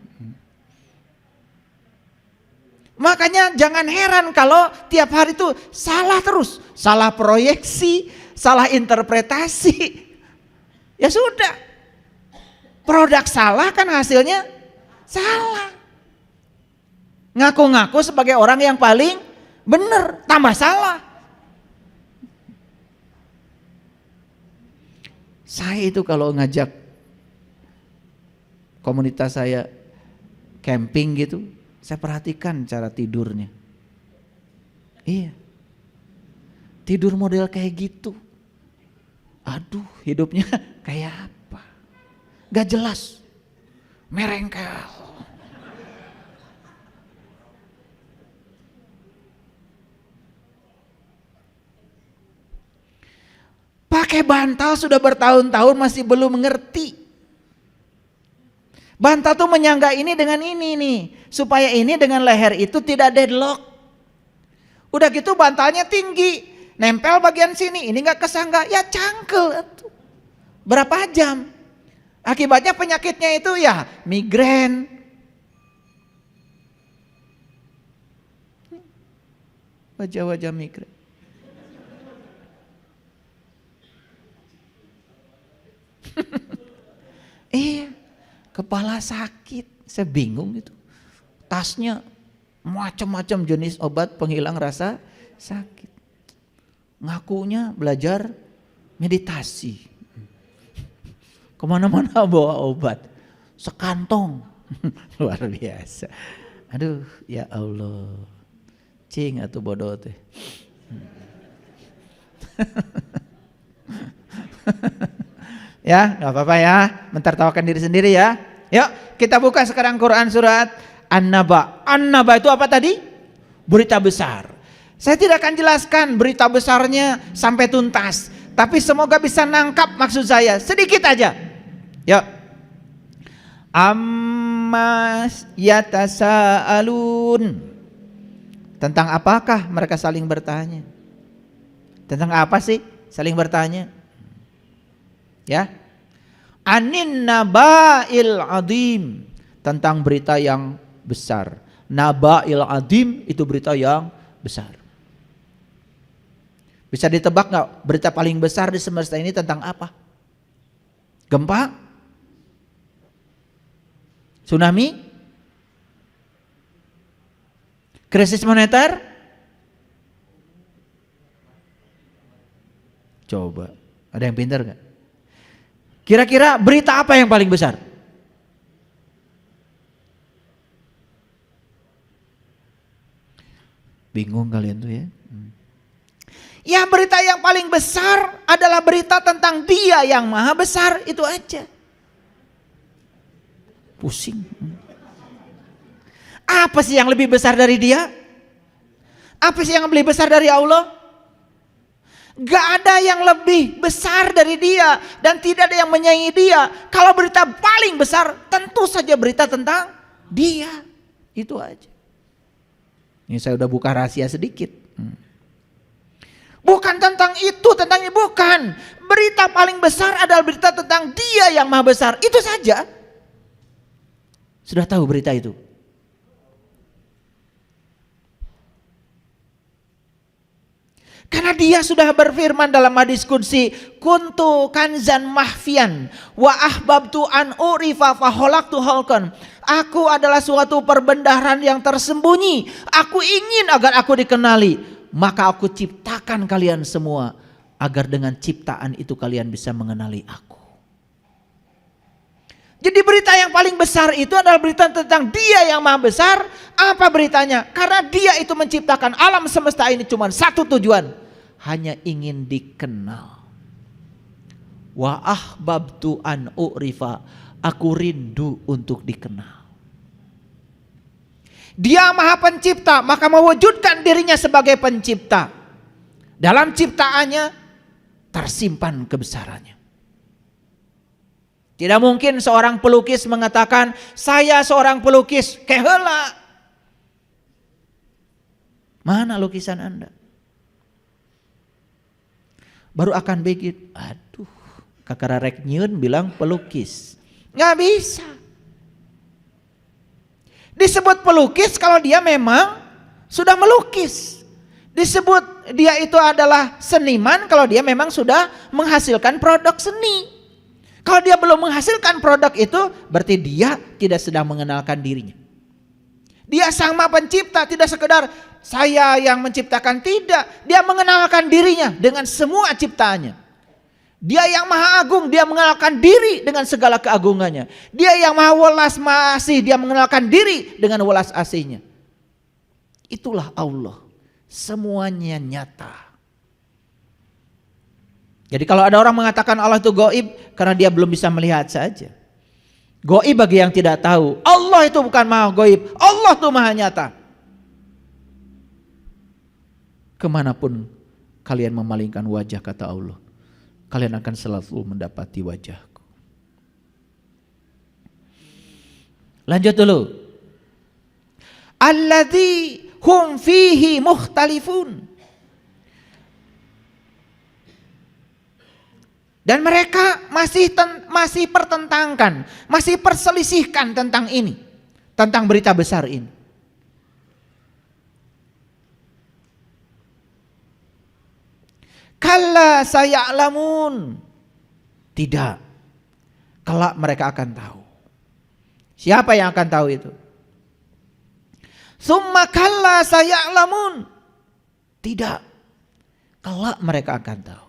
Makanya jangan heran kalau tiap hari itu salah terus. Salah proyeksi, salah interpretasi. Ya sudah. Produk salah kan hasilnya salah. Ngaku-ngaku sebagai orang yang paling benar, tambah salah. Saya itu kalau ngajak komunitas saya camping gitu, saya perhatikan cara tidurnya. Iya. Tidur model kayak gitu. Aduh, hidupnya kayak apa? Gak jelas. Merengkel. Pakai bantal sudah bertahun-tahun masih belum mengerti. Bantal tuh menyangga ini dengan ini nih, supaya ini dengan leher itu tidak deadlock. Udah gitu bantalnya tinggi, Nempel bagian sini, ini nggak kesangga, ya cangkel. Berapa jam? Akibatnya penyakitnya itu ya migrain. Wajah-wajah migrain. Iya, kepala sakit, saya bingung gitu. Tasnya macam-macam jenis obat penghilang rasa sakit. Ngakunya belajar meditasi. Kemana-mana bawa obat, sekantong. Luar biasa. Aduh, ya Allah. Cing atau bodoh teh. Ya, nggak apa-apa ya, mentertawakan diri sendiri ya. Yuk, kita buka sekarang Quran surat An-Naba. An-Naba itu apa tadi? Berita besar. Saya tidak akan jelaskan berita besarnya sampai tuntas, tapi semoga bisa nangkap maksud saya sedikit aja. Yuk. Ammas yatasaalun. Tentang apakah mereka saling bertanya? Tentang apa sih saling bertanya? Ya. Anin naba'il adim, tentang berita yang besar. Naba'il adim itu berita yang besar. Bisa ditebak nggak berita paling besar di semesta ini tentang apa? Gempa? Tsunami? Krisis moneter? Coba, ada yang pintar nggak? Kira-kira berita apa yang paling besar? Bingung kalian tuh ya? Ya, berita yang paling besar adalah berita tentang Dia yang maha besar, itu aja. Pusing. Apa sih yang lebih besar dari Dia? Apa sih yang lebih besar dari Allah? Gak ada yang lebih besar dari Dia, dan tidak ada yang menyaingi Dia. Kalau berita paling besar, tentu saja berita tentang Dia. Itu aja. Ini saya udah buka rahasia sedikit. Bukan tentang itu, tentang ini, bukan. Berita paling besar adalah berita tentang Dia yang maha besar. Itu saja. Sudah tahu berita itu? Karena Dia sudah berfirman dalam hadis qudsi, kuntu kanzan mahfian wa ahbabtu an urifa fa khalaqtu khalqan. Aku adalah suatu perbendaharaan yang tersembunyi. Aku ingin agar aku dikenali, maka aku ciptakan kalian semua agar dengan ciptaan itu kalian bisa mengenali aku. Jadi berita yang paling besar itu adalah berita tentang Dia yang maha besar. Apa beritanya? Karena Dia itu menciptakan alam semesta ini cuma satu tujuan, hanya ingin dikenal. Wa ahbabtu an urifa, aku rindu untuk dikenal. Dia maha pencipta, maka mewujudkan dirinya sebagai pencipta. Dalam ciptaannya tersimpan kebesarannya. Tidak mungkin seorang pelukis mengatakan, saya seorang pelukis, keheula. Mana lukisan Anda? Baru akan bikin, aduh, kakara rek nyieun bilang pelukis. Nggak bisa. Disebut pelukis kalau dia memang sudah melukis. Disebut dia itu adalah seniman kalau dia memang sudah menghasilkan produk seni. Kalau dia belum menghasilkan produk itu, berarti dia tidak sedang mengenalkan dirinya. Dia sang maha pencipta, tidak sekedar saya yang menciptakan, tidak. Dia mengenalkan dirinya dengan semua ciptaannya. Dia yang maha agung, dia mengenalkan diri dengan segala keagungannya. Dia yang maha welas maha asih, dia mengenalkan diri dengan welas asihnya. Itulah Allah, semuanya nyata. Jadi kalau ada orang mengatakan Allah itu gaib, karena dia belum bisa melihat saja. Gaib bagi yang tidak tahu. Allah itu bukan maha gaib, Allah itu maha nyata. Kemanapun kalian memalingkan wajah, kata Allah, kalian akan selalu mendapati wajahku. Lanjut dulu. Alladzi hum fihi mukhtalifun. Dan mereka masih pertentangkan, masih perselisihkan tentang ini, tentang berita besar ini. Kalla saya'lamun. Tidak. Kelak mereka akan tahu. Siapa yang akan tahu itu? Summa kalla saya'lamun. Tidak. Kelak mereka akan tahu.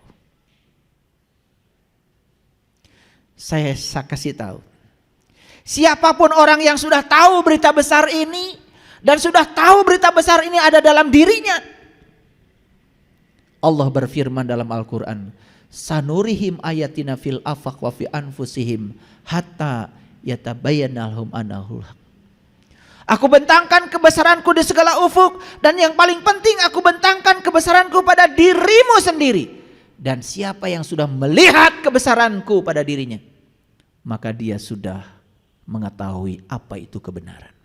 Saya kasih tahu. Siapapun orang yang sudah tahu berita besar ini dan sudah tahu berita besar ini ada dalam dirinya, Allah berfirman dalam Al-Quran, sanurihim ayatina fil afaq wa fi anfusihim hatta yatabayyana lahum annahul haq. Aku bentangkan kebesaranku di segala ufuk, dan yang paling penting aku bentangkan kebesaranku pada dirimu sendiri. Dan siapa yang sudah melihat kebesaranku pada dirinya, maka dia sudah mengetahui apa itu kebenaran.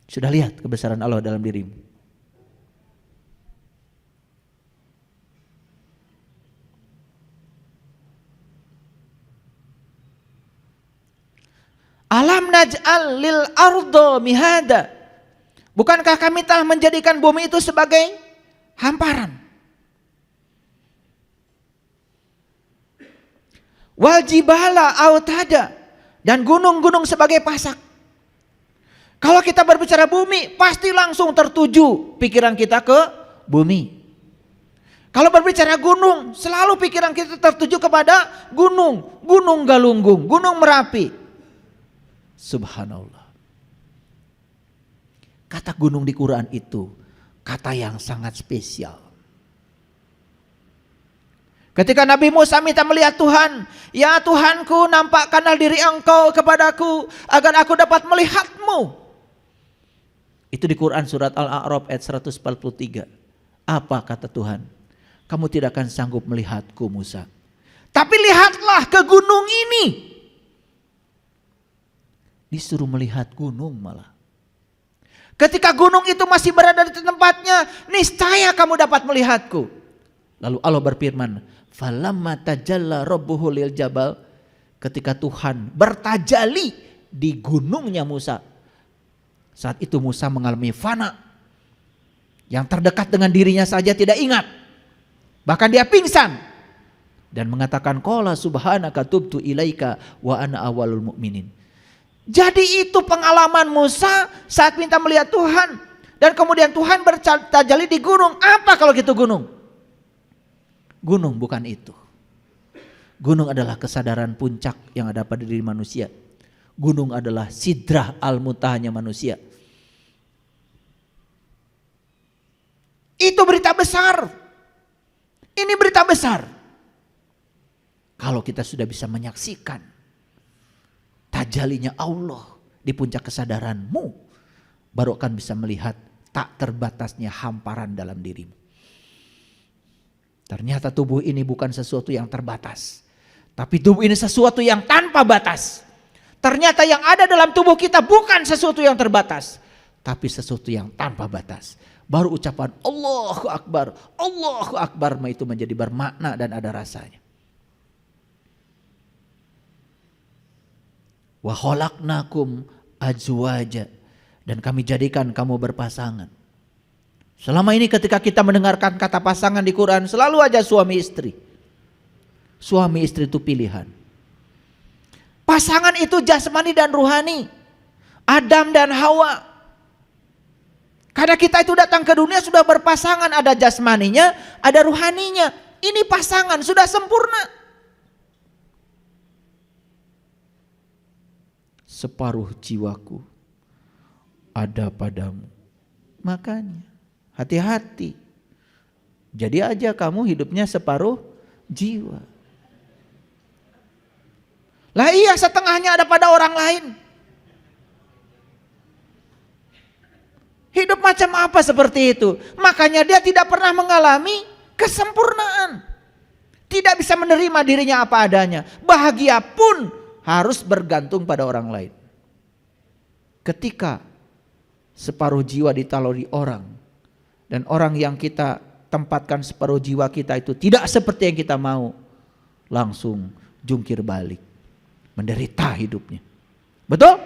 Sudah lihat kebesaran Allah dalam dirimu? Alam naj'al lil ardo mihada. Bukankah kami telah menjadikan bumi itu sebagai hamparan? Wal jibala autada, dan gunung-gunung sebagai pasak. Kalau kita berbicara bumi, pasti langsung tertuju pikiran kita ke bumi. Kalau berbicara gunung, selalu pikiran kita tertuju kepada gunung, Gunung Galunggung, Gunung Merapi. Subhanallah. Kata gunung di Quran itu kata yang sangat spesial. Ketika Nabi Musa minta melihat Tuhan, ya Tuhanku, nampakkanlah diri Engkau kepadaku agar aku dapat melihatmu. Itu di Quran surat Al-A'raf ayat 143. Apa kata Tuhan? Kamu tidak akan sanggup melihatku Musa. Tapi lihatlah ke gunung ini. Disuruh melihat gunung malah. Ketika gunung itu masih berada di tempatnya, niscaya kamu dapat melihatku. Lalu Allah berfirman, falamma tajalla rabbuhu lil jabal, ketika Tuhan bertajali di gunungnya Musa. Saat itu Musa mengalami fana. Yang terdekat dengan dirinya saja tidak ingat. Bahkan dia pingsan dan mengatakan qala subhanaka tubtu ilaika wa ana awwalul mu'minin. Jadi itu pengalaman Musa saat minta melihat Tuhan. Dan kemudian Tuhan bertajali di gunung. Apa kalau gitu gunung? Gunung bukan itu. Gunung adalah kesadaran puncak yang ada pada diri manusia. Gunung adalah sidrah al-muntahanya manusia. Itu berita besar. Ini berita besar. Kalau kita sudah bisa menyaksikan tajalinya Allah di puncak kesadaranmu, baru akan bisa melihat tak terbatasnya hamparan dalam dirimu. Ternyata tubuh ini bukan sesuatu yang terbatas, tapi tubuh ini sesuatu yang tanpa batas. Ternyata yang ada dalam tubuh kita bukan sesuatu yang terbatas, tapi sesuatu yang tanpa batas. Baru ucapan Allahu Akbar itu menjadi bermakna dan ada rasanya. Wa khalaqnakum azwaja, dan kami jadikan kamu berpasangan. Selama ini ketika kita mendengarkan kata pasangan di Quran, selalu aja suami istri. Suami istri itu pilihan. Pasangan itu jasmani dan ruhani. Adam dan Hawa. Karena kita itu datang ke dunia sudah berpasangan, ada jasmaninya, ada ruhaninya. Ini pasangan sudah sempurna. Separuh jiwaku ada padamu. Makanya hati-hati. Jadi aja kamu hidupnya separuh jiwa. Lah iya, setengahnya ada pada orang lain. Hidup macam apa seperti itu? Makanya dia tidak pernah mengalami kesempurnaan. Tidak bisa menerima dirinya apa adanya. Bahagia pun harus bergantung pada orang lain. Ketika separuh jiwa ditaruh di orang, dan orang yang kita tempatkan separuh jiwa kita itu tidak seperti yang kita mau, langsung jungkir balik. Menderita hidupnya. Betul?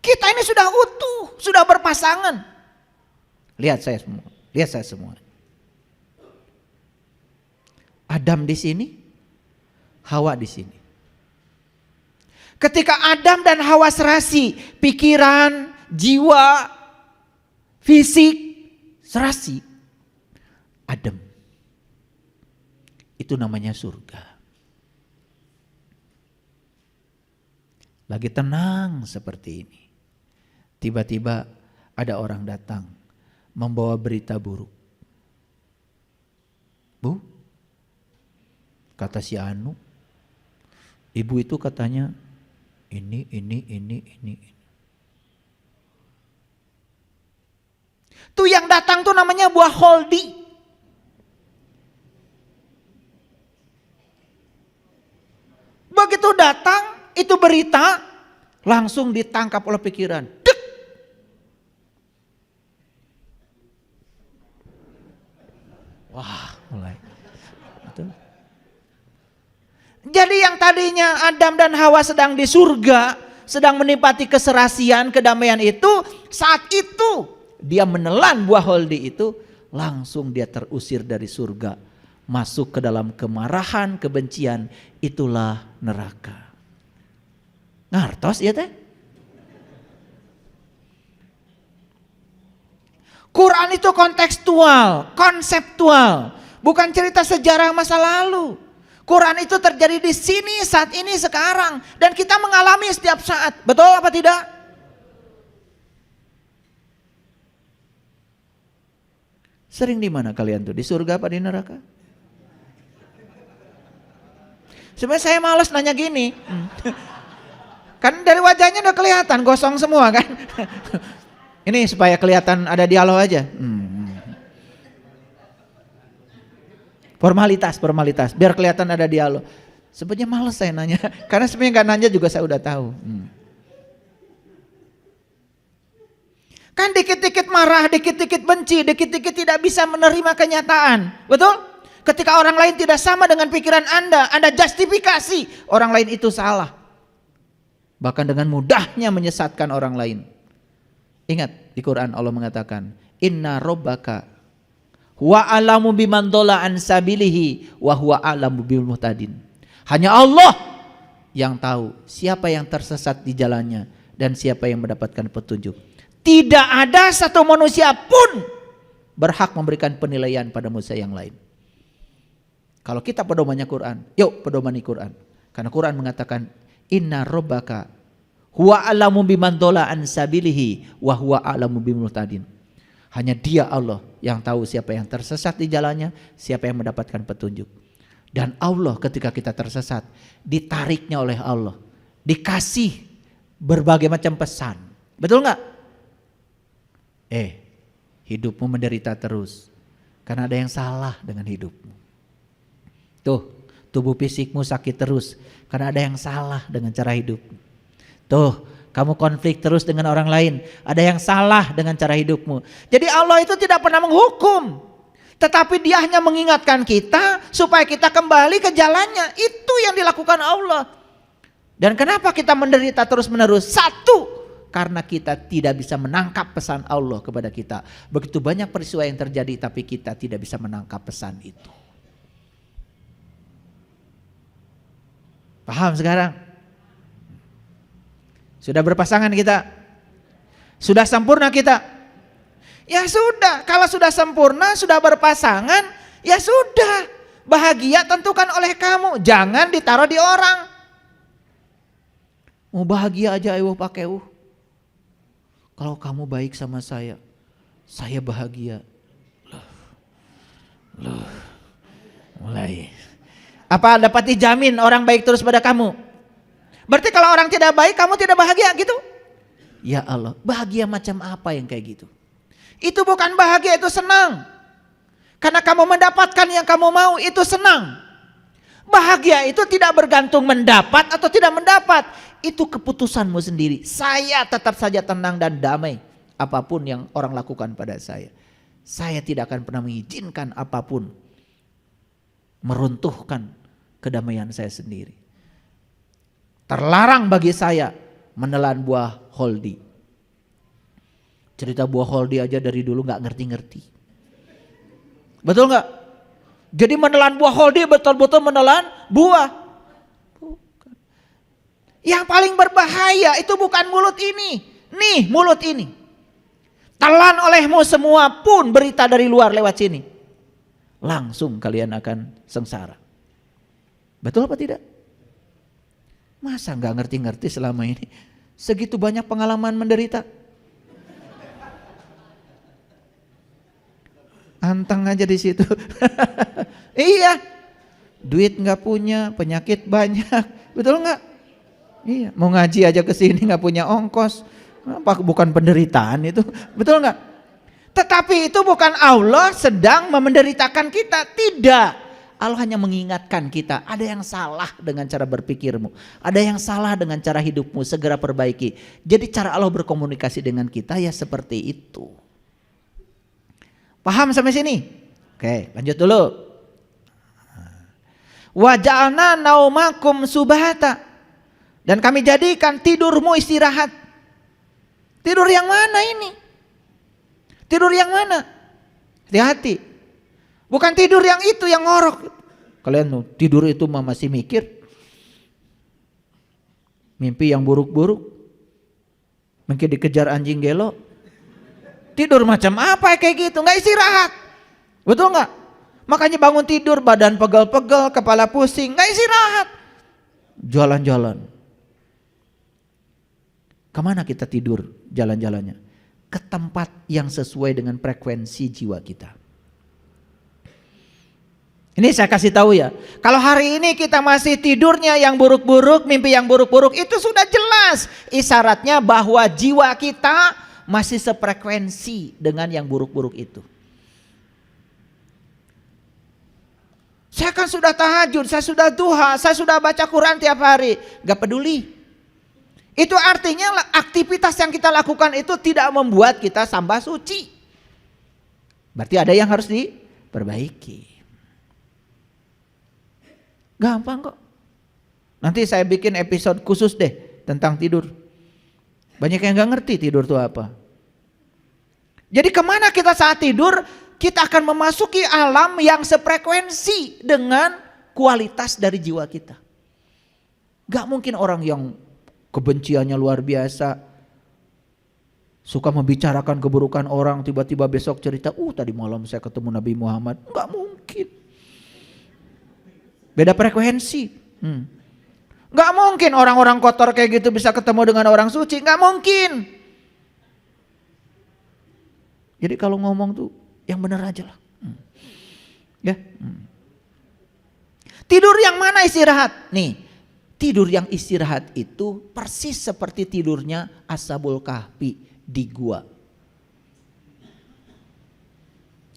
Kita ini sudah utuh, sudah berpasangan. Lihat saya semua. Adam di sini, Hawa di sini. Ketika Adam dan Hawa serasi, pikiran, jiwa, fisik, serasi, adem. Itu namanya surga. Lagi tenang seperti ini. Tiba-tiba ada orang datang membawa berita buruk. Bu, kata si Anu, ibu itu katanya ini. Tuh yang datang tuh namanya buah holdi. Begitu datang itu berita, langsung ditangkap oleh pikiran. Dek! Wah, mulai. Betul. Jadi yang tadinya Adam dan Hawa sedang di surga, sedang menikmati keserasian, kedamaian itu, saat itu dia menelan buah holdi itu, langsung dia terusir dari surga, masuk ke dalam kemarahan, kebencian, itulah neraka. Ngartos ya teh? Quran itu kontekstual, konseptual, bukan cerita sejarah masa lalu. Quran itu terjadi di sini, saat ini, sekarang, dan kita mengalami setiap saat. Betul apa tidak? Sering di mana kalian tuh? Di surga apa di neraka? Sebenarnya saya malas nanya gini. Kan dari wajahnya udah kelihatan gosong semua kan. Ini supaya kelihatan ada dialog aja. Formalitas. Biar kelihatan ada dialog. Sebenarnya malas saya nanya. Karena sebenarnya nggak nanya juga saya udah tahu. Kan dikit-dikit marah, dikit-dikit benci, dikit-dikit tidak bisa menerima kenyataan. Betul? Ketika orang lain tidak sama dengan pikiran Anda justifikasi orang lain itu salah. Bahkan dengan mudahnya menyesatkan orang lain. Ingat di Quran Allah mengatakan, Inna robbaka wa alamu biman dola an sabilihi wa huwa alamu bil muhtadin. Hanya Allah yang tahu siapa yang tersesat di jalannya dan siapa yang mendapatkan petunjuk. Tidak ada satu manusia pun berhak memberikan penilaian pada manusia yang lain. Kalau kita pedomannya Quran, yuk pedomani Quran. Karena Quran mengatakan Inna robbaka huwa alamu biman dola an sabilihi wa huwa alamu bil muhtadin. Hanya dia Allah yang tahu siapa yang tersesat di jalannya, siapa yang mendapatkan petunjuk. Dan Allah ketika kita tersesat, ditariknya oleh Allah, dikasih berbagai macam pesan. Betul nggak? Hidupmu menderita terus karena ada yang salah dengan hidupmu. Tuh, tubuh fisikmu sakit terus karena ada yang salah dengan cara hidupmu. Tuh, kamu konflik terus dengan orang lain, ada yang salah dengan cara hidupmu. Jadi Allah itu tidak pernah menghukum, tetapi Dia hanya mengingatkan kita supaya kita kembali ke jalannya. Itu yang dilakukan Allah. Dan kenapa kita menderita terus menerus? Satu, karena kita tidak bisa menangkap pesan Allah kepada kita. Begitu banyak peristiwa yang terjadi tapi kita tidak bisa menangkap pesan itu. Paham sekarang? Sudah berpasangan kita? Sudah sempurna kita? Ya sudah, kalau sudah sempurna, sudah berpasangan, ya sudah. Bahagia tentukan oleh kamu, jangan ditaruh di orang. Mau bahagia aja pakai Kalau kamu baik sama saya bahagia. Loh, mulai. Apa dapat dijamin orang baik terus pada kamu? Berarti kalau orang tidak baik kamu tidak bahagia gitu? Ya Allah, bahagia macam apa yang kayak gitu? Itu bukan bahagia, itu senang. Karena kamu mendapatkan yang kamu mau, itu senang. Bahagia itu tidak bergantung mendapat atau tidak mendapat. Itu keputusanmu sendiri. Saya tetap saja tenang dan damai apapun yang orang lakukan pada saya. Saya tidak akan pernah mengizinkan apapun meruntuhkan kedamaian saya sendiri. Terlarang bagi saya menelan buah holdi. Cerita buah holdi aja dari dulu gak ngerti-ngerti. Betul gak? Jadi menelan buah holdi betul-betul menelan buah. Bukan. Yang paling berbahaya itu bukan mulut ini. Nih mulut ini. Telan olehmu semua pun berita dari luar lewat sini. Langsung kalian akan sengsara. Betul apa tidak? Masa gak ngerti-ngerti selama ini? Segitu banyak pengalaman menderita. Anteng aja di situ. Iya. Duit gak punya, penyakit banyak. Betul gak? Iya. Mau ngaji aja ke sini gak punya ongkos. Apa bukan penderitaan itu? Betul gak? Tetapi itu bukan Allah sedang menderitakan kita. Tidak. Allah hanya mengingatkan kita, ada yang salah dengan cara berpikirmu, ada yang salah dengan cara hidupmu, segera perbaiki. Jadi cara Allah berkomunikasi dengan kita ya seperti itu. Paham sampai sini? Oke, lanjut dulu. Wa ja'alna naumakum subhata. Dan kami jadikan tidurmu istirahat. Tidur yang mana ini? Tidur yang mana? Hati-hati. Bukan tidur yang itu yang ngorok. Kalian tidur itu masih mikir. Mimpi yang buruk-buruk. Mungkin dikejar anjing gelo. Tidur macam apa kayak gitu? Nggak istirahat. Betul nggak? Makanya bangun tidur badan pegel-pegel, kepala pusing, nggak istirahat. Jalan-jalan. Kemana kita tidur jalan-jalannya? Ke tempat yang sesuai dengan frekuensi jiwa kita. Ini saya kasih tahu ya. Kalau hari ini kita masih tidurnya yang buruk-buruk, mimpi yang buruk-buruk, itu sudah jelas isyaratnya bahwa jiwa kita masih sefrekuensi dengan yang buruk-buruk itu. Saya kan sudah tahajud, saya sudah duha, saya sudah baca Quran tiap hari, gak peduli. Itu artinya aktivitas yang kita lakukan itu tidak membuat kita tambah suci. Berarti ada yang harus diperbaiki. Gampang kok. Nanti saya bikin episode khusus deh tentang tidur. Banyak yang gak ngerti tidur itu apa. Jadi kemana kita saat tidur? Kita akan memasuki alam yang sefrekuensi dengan kualitas dari jiwa kita. Gak mungkin orang yang kebenciannya luar biasa, suka membicarakan keburukan orang, tiba-tiba besok cerita, tadi malam saya ketemu Nabi Muhammad. Gak mungkin. Beda frekuensi. Gak mungkin orang-orang kotor kayak gitu bisa ketemu dengan orang suci. Gak mungkin. Jadi kalau ngomong tuh yang benar aja lah. Ya. Tidur yang mana istirahat? Nih, tidur yang istirahat itu persis seperti tidurnya Ashabul Kahfi di gua.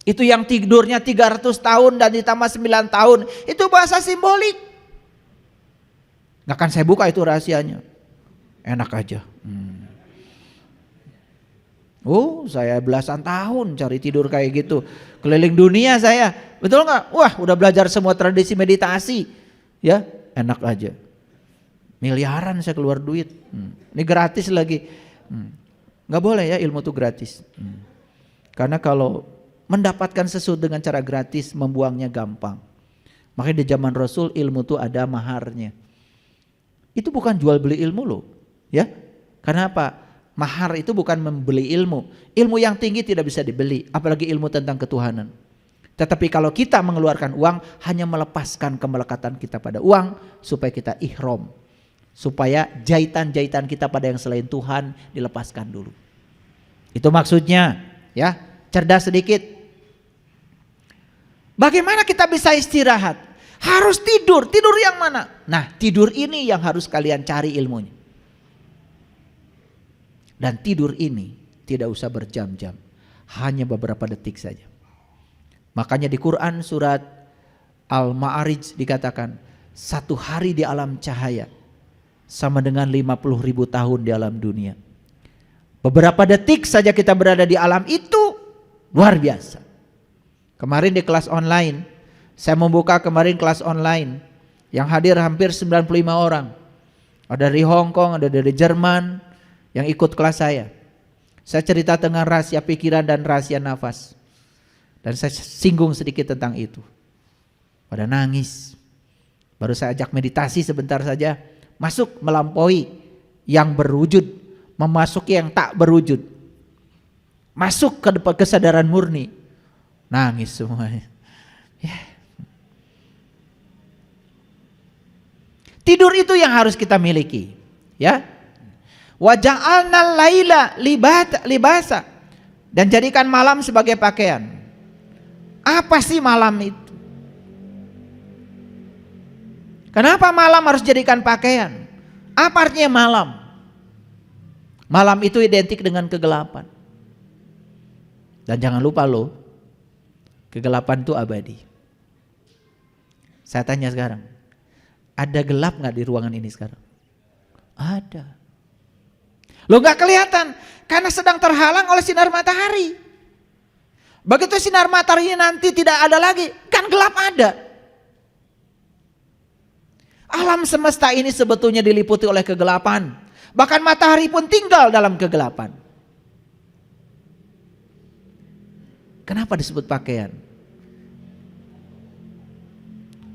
Itu yang tidurnya 300 tahun dan ditambah 9 tahun. Itu bahasa simbolik. Gak akan saya buka itu rahasianya. Enak aja. Saya belasan tahun cari tidur kayak gitu. Keliling dunia saya. Betul gak? Wah, udah belajar semua tradisi meditasi. Ya, enak aja. Miliaran saya keluar duit. Ini gratis lagi. Gak boleh ya ilmu itu gratis. Karena kalau mendapatkan sesuatu dengan cara gratis, membuangnya gampang. Makanya di zaman Rasul ilmu itu ada maharnya. Itu bukan jual beli ilmu loh, ya. Karena apa? Mahar itu bukan membeli ilmu. Ilmu yang tinggi tidak bisa dibeli, apalagi ilmu tentang ketuhanan. Tetapi kalau kita mengeluarkan uang, hanya melepaskan kemelekatan kita pada uang supaya kita ihram. Supaya jahitan-jahitan kita pada yang selain Tuhan dilepaskan dulu. Itu maksudnya, ya. Cerdas sedikit. Bagaimana kita bisa istirahat? Harus tidur. Tidur yang mana? Nah, tidur ini yang harus kalian cari ilmunya. Dan tidur ini tidak usah berjam-jam. Hanya beberapa detik saja. Makanya di Quran surat Al-Ma'arij dikatakan, 1 hari di alam cahaya sama dengan 50.000 tahun di alam dunia. Beberapa detik saja kita berada di alam itu luar biasa. Kemarin di kelas online Saya membuka kemarin kelas online yang hadir hampir 95 orang. Ada dari Hong Kong, ada dari Jerman yang ikut kelas saya. Saya cerita tentang rahasia pikiran dan rahasia nafas. Dan saya singgung sedikit tentang itu. Pada nangis. Baru saya ajak meditasi sebentar saja. Masuk melampaui yang berwujud, memasuki yang tak berwujud. Masuk ke kesadaran murni. Nangis semuanya. Ya. Tidur itu yang harus kita miliki, ya. Wa ja'alnal laila libasa, dan jadikan malam sebagai pakaian. Apa sih malam itu? Kenapa malam harus jadikan pakaian? Apa artinya malam? Malam itu identik dengan kegelapan. Dan jangan lupa loh, kegelapan itu abadi. Saya tanya sekarang, ada gelap gak di ruangan ini sekarang? Ada. Lo gak kelihatan karena sedang terhalang oleh sinar matahari. Begitu sinar matahari nanti tidak ada lagi, kan gelap ada. Alam semesta ini sebetulnya diliputi oleh kegelapan. Bahkan matahari pun tinggal dalam kegelapan. Kenapa disebut pakaian?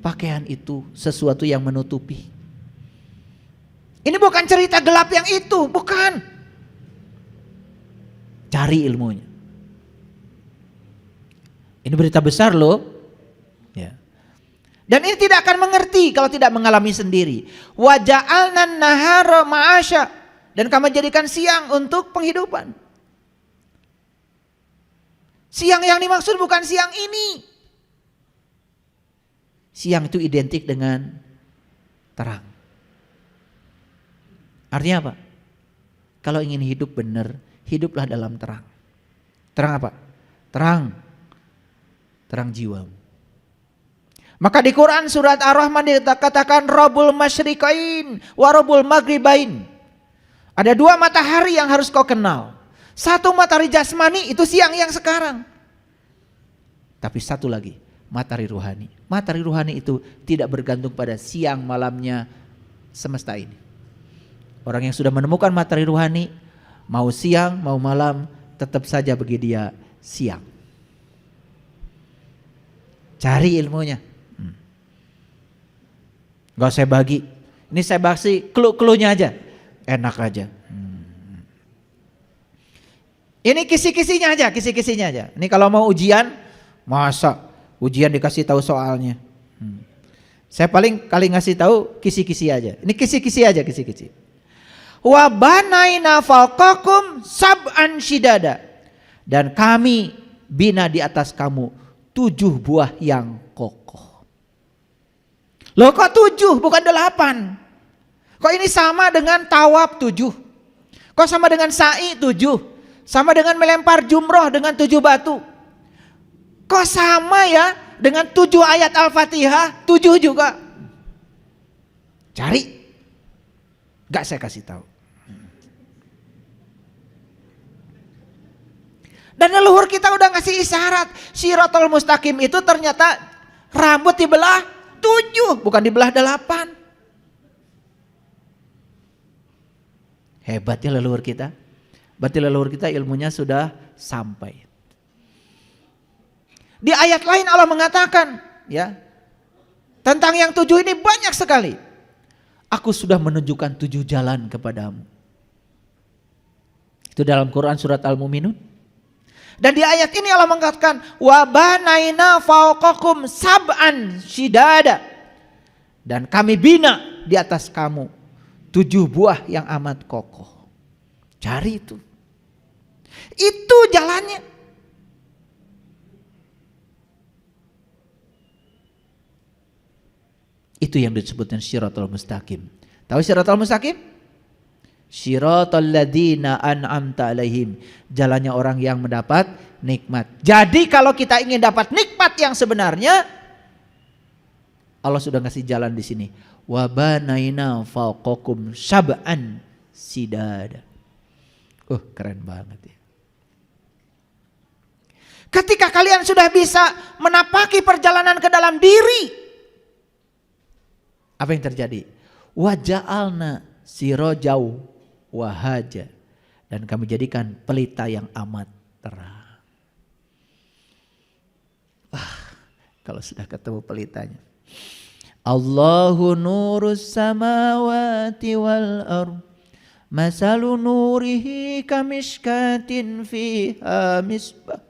Pakaian itu sesuatu yang menutupi. Ini bukan cerita gelap yang itu, bukan. Cari ilmunya. Ini berita besar loh. Ya. Dan ini tidak akan mengerti kalau tidak mengalami sendiri. Wa ja'alnan nahara ma'asya, dan kami jadikan siang untuk penghidupan. Siang yang dimaksud bukan siang ini. Siang itu identik dengan terang. Artinya apa? Kalau ingin hidup benar, hiduplah dalam terang. Terang apa? Terang jiwamu. Maka di Quran surat Ar-Rahman dikatakan Rabbul Masyriqain wa Rabbul Maghribain. Ada dua matahari yang harus kau kenal. Satu matahari jasmani, itu siang yang sekarang. Tapi satu lagi, matahari ruhani. Matahari ruhani itu tidak bergantung pada siang malamnya semesta ini. Orang yang sudah menemukan matahari ruhani, mau siang mau malam tetap saja bagi dia siang. Cari ilmunya. Gak saya bagi. Ini saya bagi clue-cluenya aja. Enak aja. Ini kisi-kisinya aja. Ini kalau mau ujian, masa ujian dikasih tahu soalnya. Saya paling kali ngasih tahu kisi-kisi aja. Ini kisi-kisi aja, kisi-kisi. Wa banaina fawqakum sab'an shidada, dan kami bina di atas kamu 7 buah yang kokoh. Loh kok 7 bukan 8? Kok ini sama dengan tawaf 7? Kok sama dengan sa'i 7? Sama dengan melempar jumroh dengan 7 batu? Kok sama ya dengan 7 ayat Al-Fatihah 7 juga? Cari. Gak saya kasih tahu. Dan leluhur kita udah ngasih isyarat. Shiratal Mustaqim itu ternyata rambut dibelah 7, bukan dibelah 8. Hebatnya leluhur kita. Berarti leluhur kita ilmunya sudah sampai. Di ayat lain Allah mengatakan, ya, tentang yang 7 ini banyak sekali. Aku sudah menunjukkan 7 jalan kepadamu. Itu dalam Quran surat Al-Mu'minun. Dan di ayat ini Allah mengatakan wa banaina fawqakum sab'an shidada, dan kami bina di atas kamu 7 buah yang amat kokoh. Cari itu. Itu jalannya. Itu yang disebutkan Shiratal Mustaqim. Tahu Shiratal Mustaqim? Shiratal ladzina an'amta alaihim, jalannya orang yang mendapat nikmat. Jadi kalau kita ingin dapat nikmat yang sebenarnya, Allah sudah ngasih jalan di sini. Wa banaina fawqakum sab'an shidada. Keren banget ya. Ketika kalian sudah bisa menapaki perjalanan ke dalam diri, apa yang terjadi? Waja'alna sirajau wahaja, dan kami jadikan pelita yang amat terang. Kalau sudah ketemu pelitanya. Allahu nurus samawati wal ardh, masalu nurihi kamishkatin fiha misbah,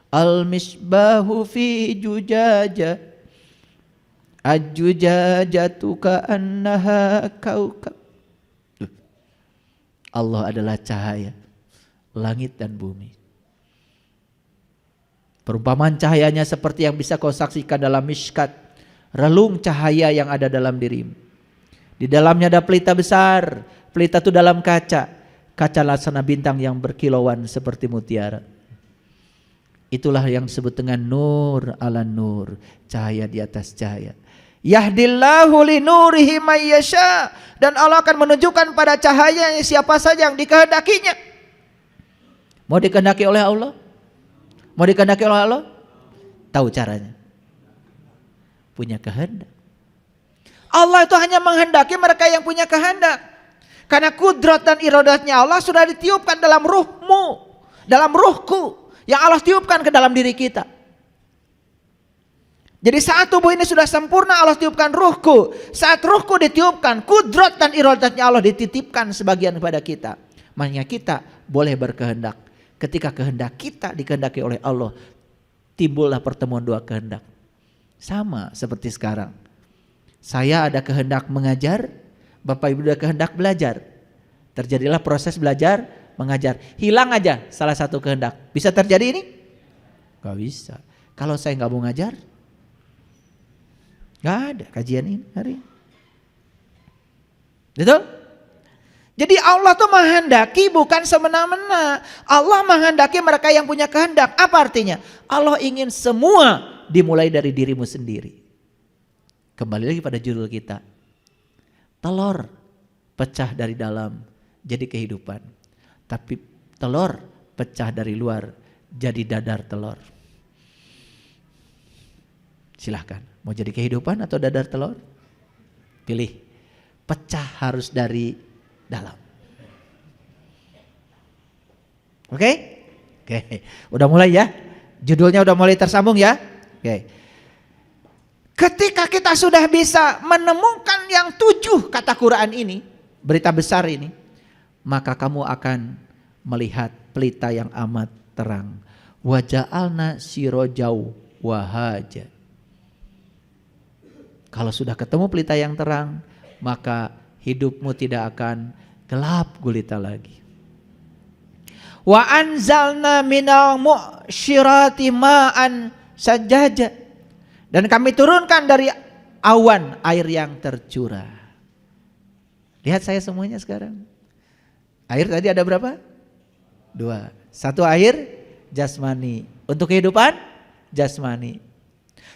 al misbahu fi jujaja, ajujajatu ka'annaha kaukab. Allah adalah cahaya langit dan bumi. Perumpamaan cahayanya seperti yang bisa kau saksikan dalam mishkat, relung cahaya yang ada dalam dirimu. Di dalamnya ada pelita besar, pelita itu dalam kaca, kaca laksana bintang yang berkilauan seperti mutiara. Itulah yang disebut dengan nur ala nur, cahaya di atas cahaya. Yahdillahu li nurihi may yasha, dan Allah akan menunjukkan pada cahayanya siapa saja yang dikehendakinya. Mau dikehendaki oleh Allah? Mau dikehendaki oleh Allah? Tahu caranya. Punya kehendak. Allah itu hanya menghendaki mereka yang punya kehendak. Karena kudrat dan iradatnya Allah sudah ditiupkan dalam ruhmu, dalam ruhku, yang Allah tiupkan ke dalam diri kita. Jadi saat tubuh ini sudah sempurna, Allah tiupkan ruhku. Saat ruhku ditiupkan, kudrat dan iradatnya Allah dititipkan sebagian kepada kita. Makanya kita boleh berkehendak. Ketika kehendak kita dikehendaki oleh Allah, timbullah pertemuan dua kehendak. Sama seperti sekarang. Saya ada kehendak mengajar, Bapak Ibu ada kehendak belajar. Terjadilah proses belajar, mengajar. Hilang aja salah satu kehendak. Bisa terjadi ini? Gak bisa. Kalau saya gak mau ngajar, gak ada kajian ini hari ini. Betul? Jadi Allah tuh menghendaki bukan semena-mena. Allah menghendaki mereka yang punya kehendak. Apa artinya? Allah ingin semua dimulai dari dirimu sendiri. Kembali lagi pada judul kita. Telur pecah dari dalam jadi kehidupan. Tapi telur pecah dari luar jadi dadar telur. Silahkan. Mau jadi kehidupan atau dadar telur? Pilih. Pecah harus dari dalam. Oke? Oke. Udah mulai ya? Judulnya udah mulai tersambung ya? Oke. Ketika kita sudah bisa menemukan yang 7 kata Quran ini, berita besar ini, maka kamu akan melihat pelita yang amat terang. Waja'alna sirajau wahaja. Kalau sudah ketemu pelita yang terang, maka hidupmu tidak akan gelap gulita lagi. Wa anzalna minal mu'syirati ma'an sajjaja, dan kami turunkan dari awan air yang tercurah. Lihat saya semuanya sekarang. Air tadi ada berapa? 2. Satu air jasmani untuk kehidupan jasmani.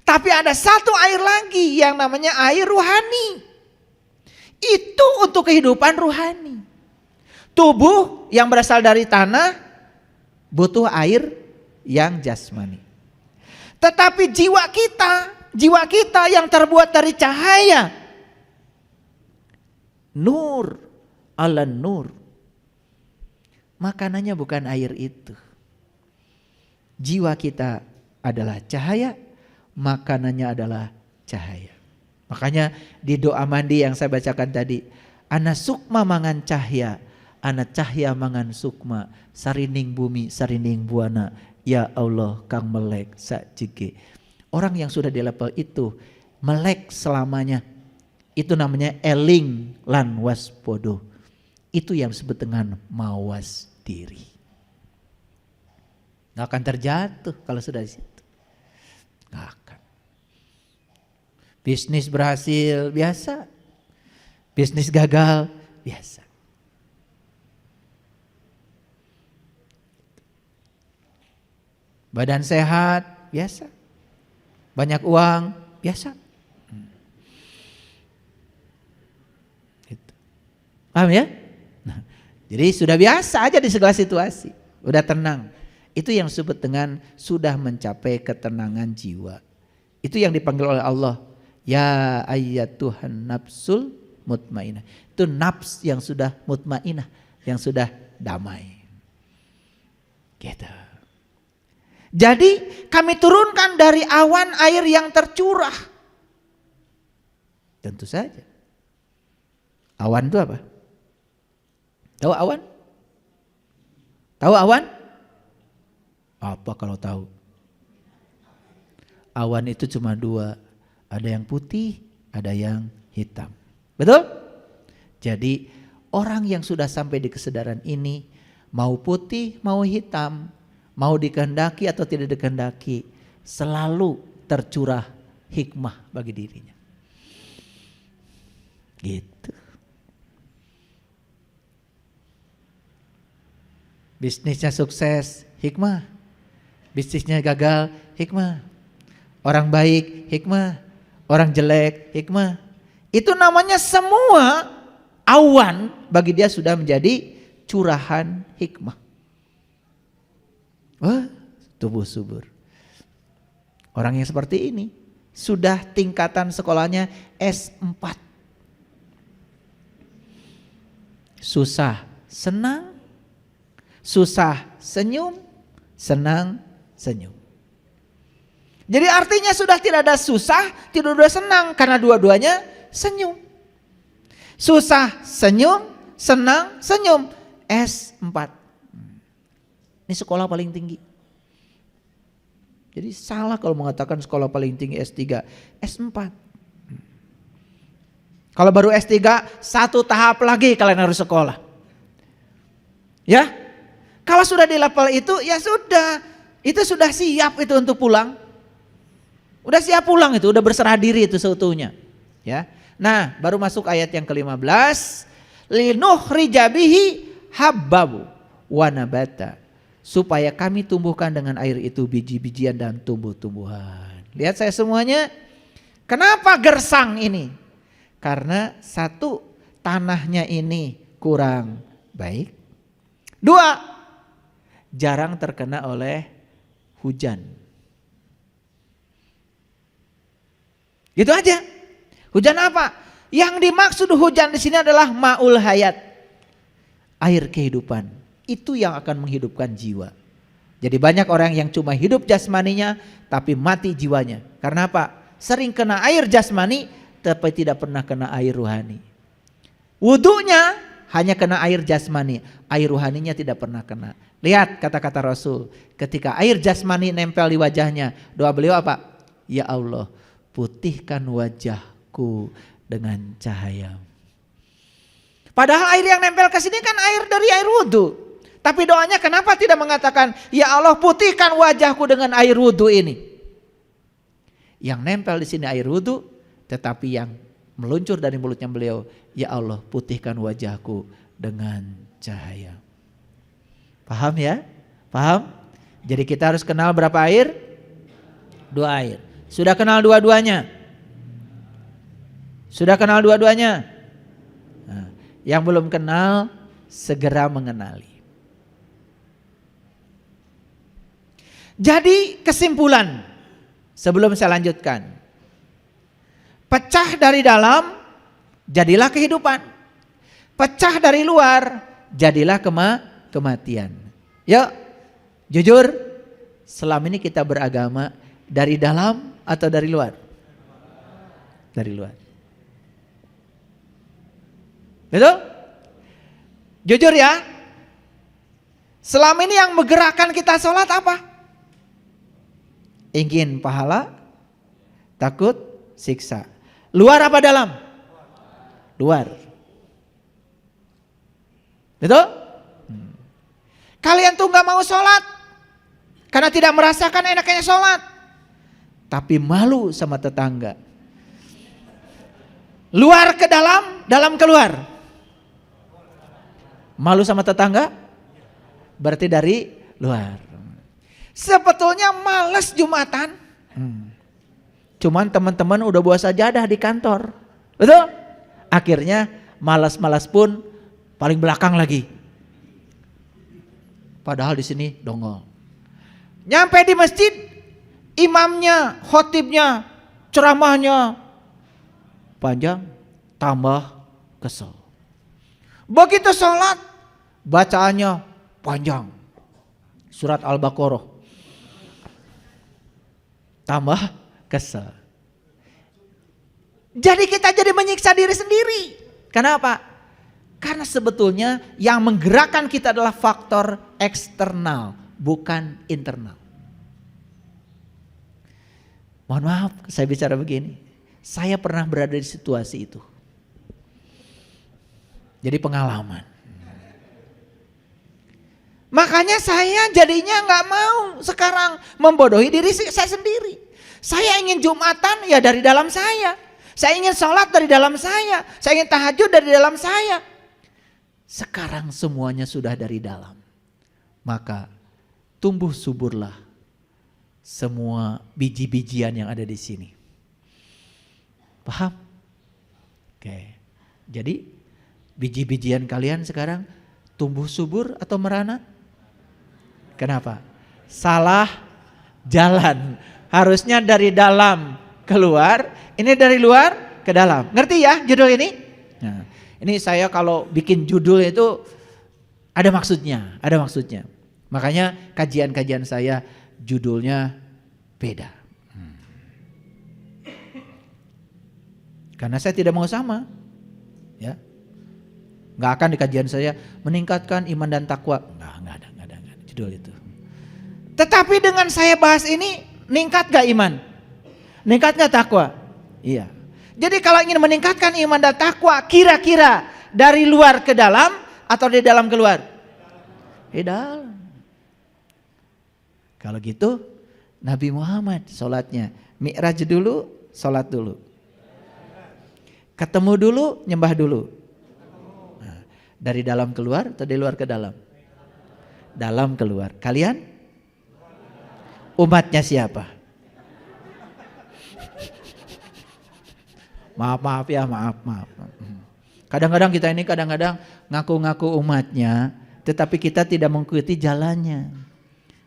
Tapi ada satu air lagi yang namanya air ruhani. Itu untuk kehidupan ruhani. Tubuh yang berasal dari tanah butuh air yang jasmani. Tetapi jiwa kita yang terbuat dari cahaya, nur ala nur, makanannya bukan air itu. Jiwa kita adalah cahaya, makanannya adalah cahaya. Makanya di doa mandi yang saya bacakan tadi, ana sukma mangan cahya, ana cahya mangan sukma, sarining bumi sarining buana, ya Allah kang melek sakjege. Orang yang sudah di level itu melek selamanya, itu namanya eling lan waspodo. Itu yang disebut dengan mawas diri. Gak akan terjatuh kalau sudah di situ. Gak akan. Bisnis berhasil biasa, bisnis gagal biasa. Badan sehat biasa, banyak uang biasa. Gitu. Paham ya? Nah, jadi sudah biasa aja di segala situasi, udah tenang. Itu yang disebut dengan sudah mencapai ketenangan jiwa. Itu yang dipanggil oleh Allah. Ya ayyatuhan nafsul mutmainah. Itu nafs yang sudah mutmainah, yang sudah damai. Gitu. Jadi kami turunkan dari awan air yang tercurah. Tentu saja. Awan itu apa? Tahu awan? Tahu awan? Apa kalau tahu? Awan itu cuma dua. Ada yang putih, ada yang hitam. Betul? Jadi orang yang sudah sampai di kesadaran ini, mau putih, mau hitam, mau dikehendaki atau tidak dikehendaki, selalu tercurah hikmah bagi dirinya. Gitu. Bisnisnya sukses, hikmah. Bisnisnya gagal, hikmah. Orang baik, hikmah. Orang jelek, hikmah. Itu namanya semua awan bagi dia sudah menjadi curahan hikmah. Wah, tubuh subur. Orang yang seperti ini sudah tingkatan sekolahnya S4. Susah, senang. Susah, senyum. Senang, senyum. Jadi artinya sudah tidak ada susah, tidak ada senang, karena dua-duanya senyum. Susah, senyum, senang, senyum. S4. Ini sekolah paling tinggi. Jadi salah kalau mengatakan sekolah paling tinggi S3, S4. Kalau baru S3, satu tahap lagi kalian harus sekolah. Ya, kalau sudah di level itu, ya sudah. Itu sudah siap itu untuk pulang. Udah siap pulang itu, udah berserah diri itu seutuhnya. Ya. Nah, baru masuk ayat yang ke-15. Linuhrija bihi habbabu wa nabata. Supaya kami tumbuhkan dengan air itu biji-bijian dan tumbuh-tumbuhan. Lihat saya semuanya. Kenapa gersang ini? Karena satu, tanahnya ini kurang baik. Dua, jarang terkena oleh hujan. Gitu aja. Hujan apa? Yang dimaksud hujan di sini adalah ma'ul hayat. Air kehidupan. Itu yang akan menghidupkan jiwa. Jadi banyak orang yang cuma hidup jasmaninya tapi mati jiwanya. Karena apa? Sering kena air jasmani tapi tidak pernah kena air ruhani. Wudunya hanya kena air jasmani, air ruhaninya tidak pernah kena. Lihat kata-kata Rasul, ketika air jasmani nempel di wajahnya, doa beliau apa? Ya Allah, putihkan wajahku dengan cahaya. Padahal air yang nempel ke sini kan air dari air wudu. Tapi doanya kenapa tidak mengatakan, ya Allah putihkan wajahku dengan air wudu ini? Yang nempel di sini air wudu, tetapi yang meluncur dari mulutnya beliau, ya Allah putihkan wajahku dengan cahaya. Paham ya? Paham? Jadi kita harus kenal berapa air? 2 air. Sudah kenal dua-duanya? Sudah kenal dua-duanya? Nah, yang belum kenal segera mengenali. Jadi kesimpulan sebelum saya lanjutkan. Pecah dari dalam, jadilah kehidupan. Pecah dari luar, jadilah kematian. Yuk, jujur, selama ini kita beragama dari dalam atau dari luar? Dari luar. Betul? Jujur ya. Selama ini yang menggerakkan kita sholat apa? Ingin pahala, takut siksa. Luar apa dalam? Luar. Betul? Kalian tuh gak mau sholat karena tidak merasakan enaknya sholat, tapi malu sama tetangga. Luar ke dalam, dalam keluar. Malu sama tetangga? Berarti dari luar. Sebetulnya males Jumatan. Cuman teman-teman udah bawa sajadah di kantor. Betul? Akhirnya malas-malas pun paling belakang lagi. Padahal di sini dongol. Nyampe di masjid, imamnya, khotibnya, ceramahnya panjang, tambah kesel. Begitu sholat, bacaannya panjang. Surat Al-Baqarah. Tambah kesel. Jadi kita jadi menyiksa diri sendiri. Kenapa? Karena sebetulnya yang menggerakkan kita adalah faktor eksternal, bukan internal. Mohon maaf saya bicara begini. Saya pernah berada di situasi itu. Jadi pengalaman. Makanya saya jadinya gak mau sekarang membodohi diri saya sendiri. Saya ingin Jumatan ya dari dalam saya. Saya ingin sholat dari dalam saya. Saya ingin tahajud dari dalam saya. Sekarang semuanya sudah dari dalam. Maka tumbuh suburlah semua biji-bijian yang ada di sini. Paham? Oke. Jadi biji-bijian kalian sekarang tumbuh subur atau merana? Kenapa? Salah jalan. Harusnya dari dalam keluar, ini dari luar ke dalam. Ngerti ya judul ini? Nah, ini saya kalau bikin judul itu ada maksudnya, ada maksudnya. Makanya kajian-kajian saya judulnya beda. Karena saya tidak mau sama. Ya. Nggak akan di kajian saya meningkatkan iman dan takwa. Nggak ada judul itu. Tetapi dengan saya bahas ini, meningkat gak iman? Meningkat gak takwa? Iya. Jadi kalau ingin meningkatkan iman dan takwa, kira-kira dari luar ke dalam atau dari dalam keluar? Di dalam. Kalau gitu Nabi Muhammad sholatnya mi'raj dulu, sholat dulu. Ketemu dulu, nyembah dulu. Nah, dari dalam keluar atau dari luar ke dalam? Dalam keluar. Kalian? Umatnya siapa? Maaf ya, maaf. Kadang-kadang kita ini ngaku-ngaku umatnya, tetapi kita tidak mengikuti jalannya.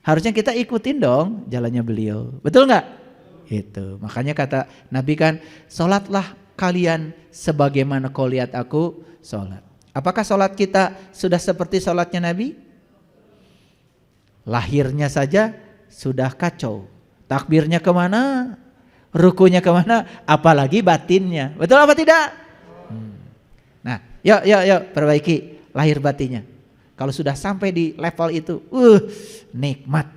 Harusnya kita ikutin dong jalannya beliau. Betul nggak? Itu. Makanya kata Nabi kan, sholatlah kalian sebagaimana kau lihat aku sholat. Apakah sholat kita sudah seperti sholatnya Nabi? Lahirnya saja sudah kacau. Takbirnya kemana? Rukunya kemana? Apalagi batinnya. Betul apa tidak? Nah, yuk perbaiki lahir batinnya. Kalau sudah sampai di level itu, nikmat.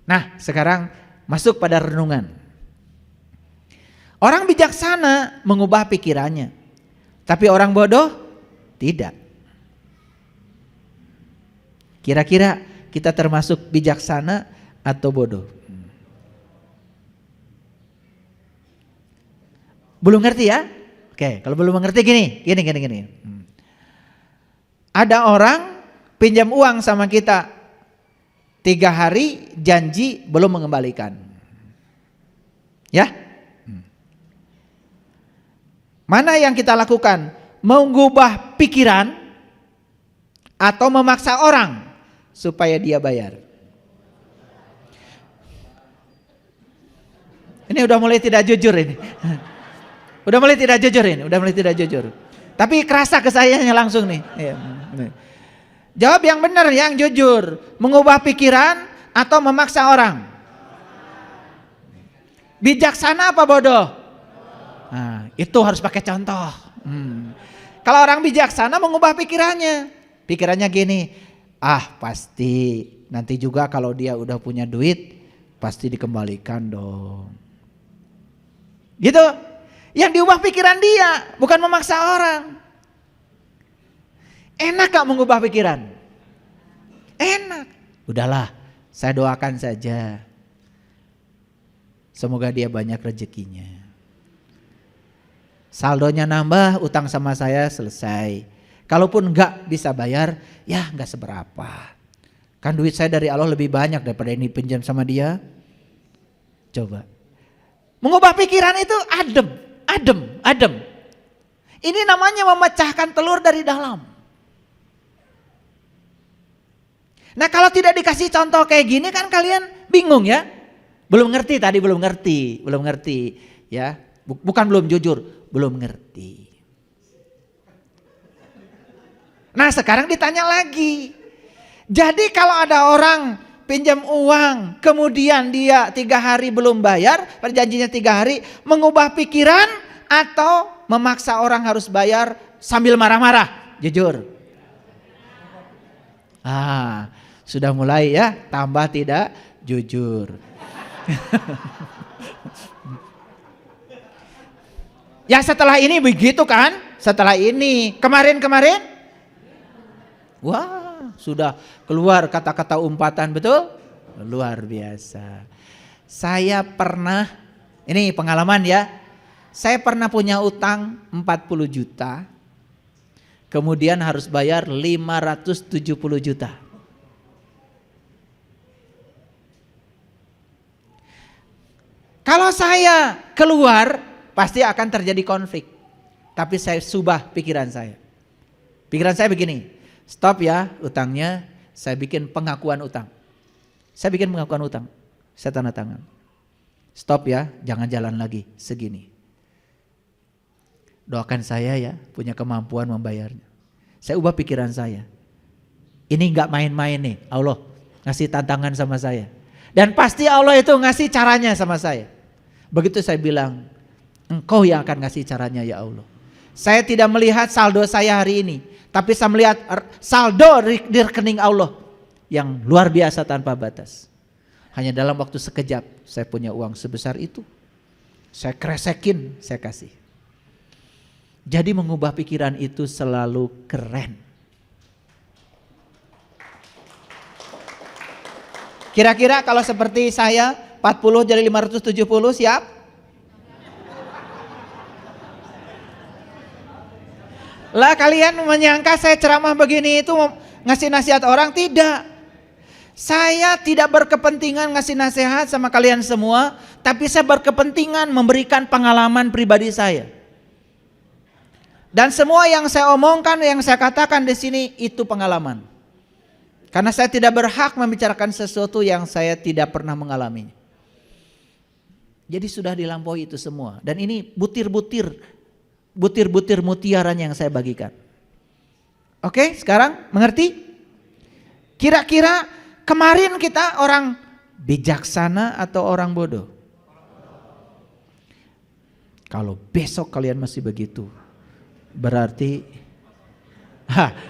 Nah, sekarang masuk pada renungan. Orang bijaksana mengubah pikirannya, tapi orang bodoh tidak. Kira-kira kita termasuk bijaksana atau bodoh? Belum ngerti ya? Oke, kalau belum mengerti gini. Ada orang pinjam uang sama kita 3 hari, janji belum mengembalikan. Ya? Mana yang kita lakukan? Mengubah pikiran atau memaksa orang supaya dia bayar? Ini udah mulai tidak jujur ini. Udah mulai tidak jujur. Tapi kerasa ke sayanya langsung nih. Jawab yang benar, yang jujur. Mengubah pikiran atau memaksa orang? Bijaksana apa bodoh? Nah, itu harus pakai contoh. Kalau orang bijaksana mengubah pikirannya. Pikirannya gini, pasti nanti juga kalau dia udah punya duit pasti dikembalikan dong. Gitu. Yang diubah pikiran dia, bukan memaksa orang. Enak gak mengubah pikiran? Enak. Udahlah, saya doakan saja. Semoga dia banyak rezekinya. Saldonya nambah, utang sama saya selesai. Kalaupun gak bisa bayar, ya gak seberapa. Kan duit saya dari Allah lebih banyak daripada ini pinjam sama dia. Coba. Mengubah pikiran itu adem. Ini namanya memecahkan telur dari dalam. Nah, kalau tidak dikasih contoh kayak gini kan kalian Bingung ya? Belum ngerti tadi, belum ngerti ya. Bukan belum jujur, belum ngerti. Nah sekarang ditanya lagi. Jadi kalau ada orang pinjam uang, kemudian dia 3 hari belum bayar, perjanjiannya 3 hari, mengubah pikiran atau memaksa orang harus bayar sambil marah-marah? Jujur. Sudah mulai ya, tambah tidak jujur. Ya setelah ini begitu kan? Setelah ini, kemarin? Wah, sudah keluar kata-kata umpatan, betul? Luar biasa. Saya pernah, ini pengalaman ya. Saya pernah punya utang 40 juta. Kemudian harus bayar 570 juta. Kalau saya keluar, pasti akan terjadi konflik. Tapi saya subah pikiran saya. Pikiran saya begini, stop ya utangnya, saya bikin pengakuan utang. Saya bikin pengakuan utang, saya tanda tangan. Stop ya, jangan jalan lagi segini. Doakan saya ya, punya kemampuan membayarnya. Saya ubah pikiran saya. Ini gak main-main nih, Allah ngasih tantangan sama saya. Dan pasti Allah itu ngasih caranya sama saya. Begitu saya bilang, Engkau yang akan ngasih caranya ya Allah. Saya tidak melihat saldo saya hari ini, tapi saya melihat saldo di rekening Allah yang luar biasa tanpa batas. Hanya dalam waktu sekejap saya punya uang sebesar itu. Saya kresekin, saya kasih. Jadi mengubah pikiran itu selalu keren. Kira-kira kalau seperti saya 40 jadi 570 siap? Lah kalian menyangka saya ceramah begini itu ngasih nasihat orang? Tidak. Saya tidak berkepentingan ngasih nasihat sama kalian semua, tapi saya berkepentingan memberikan pengalaman pribadi saya. Dan semua yang saya omongkan, yang saya katakan di sini itu pengalaman. Karena saya tidak berhak membicarakan sesuatu yang saya tidak pernah mengalaminya. Jadi sudah dilampaui itu semua. Dan ini butir-butir mutiaran yang saya bagikan. Oke, sekarang mengerti? Kira-kira kemarin kita orang bijaksana atau orang bodoh? Kalau besok kalian masih begitu, berarti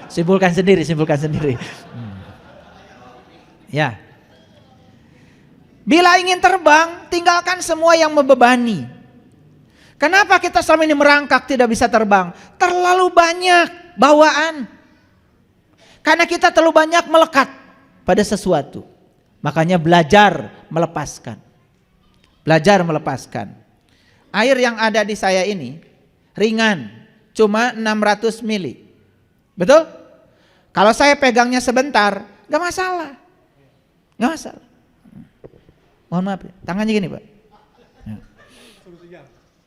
simpulkan sendiri. Ya. Bila ingin terbang, tinggalkan semua yang membebani. Kenapa kita selama ini merangkak tidak bisa terbang? Terlalu banyak bawaan. Karena kita terlalu banyak melekat pada sesuatu. Makanya belajar melepaskan. Belajar melepaskan. Air yang ada di saya ini ringan, cuma 600 mili. Betul? Kalau saya pegangnya sebentar, gak masalah. Gak masalah. Mohon maaf ya, tangannya gini Pak.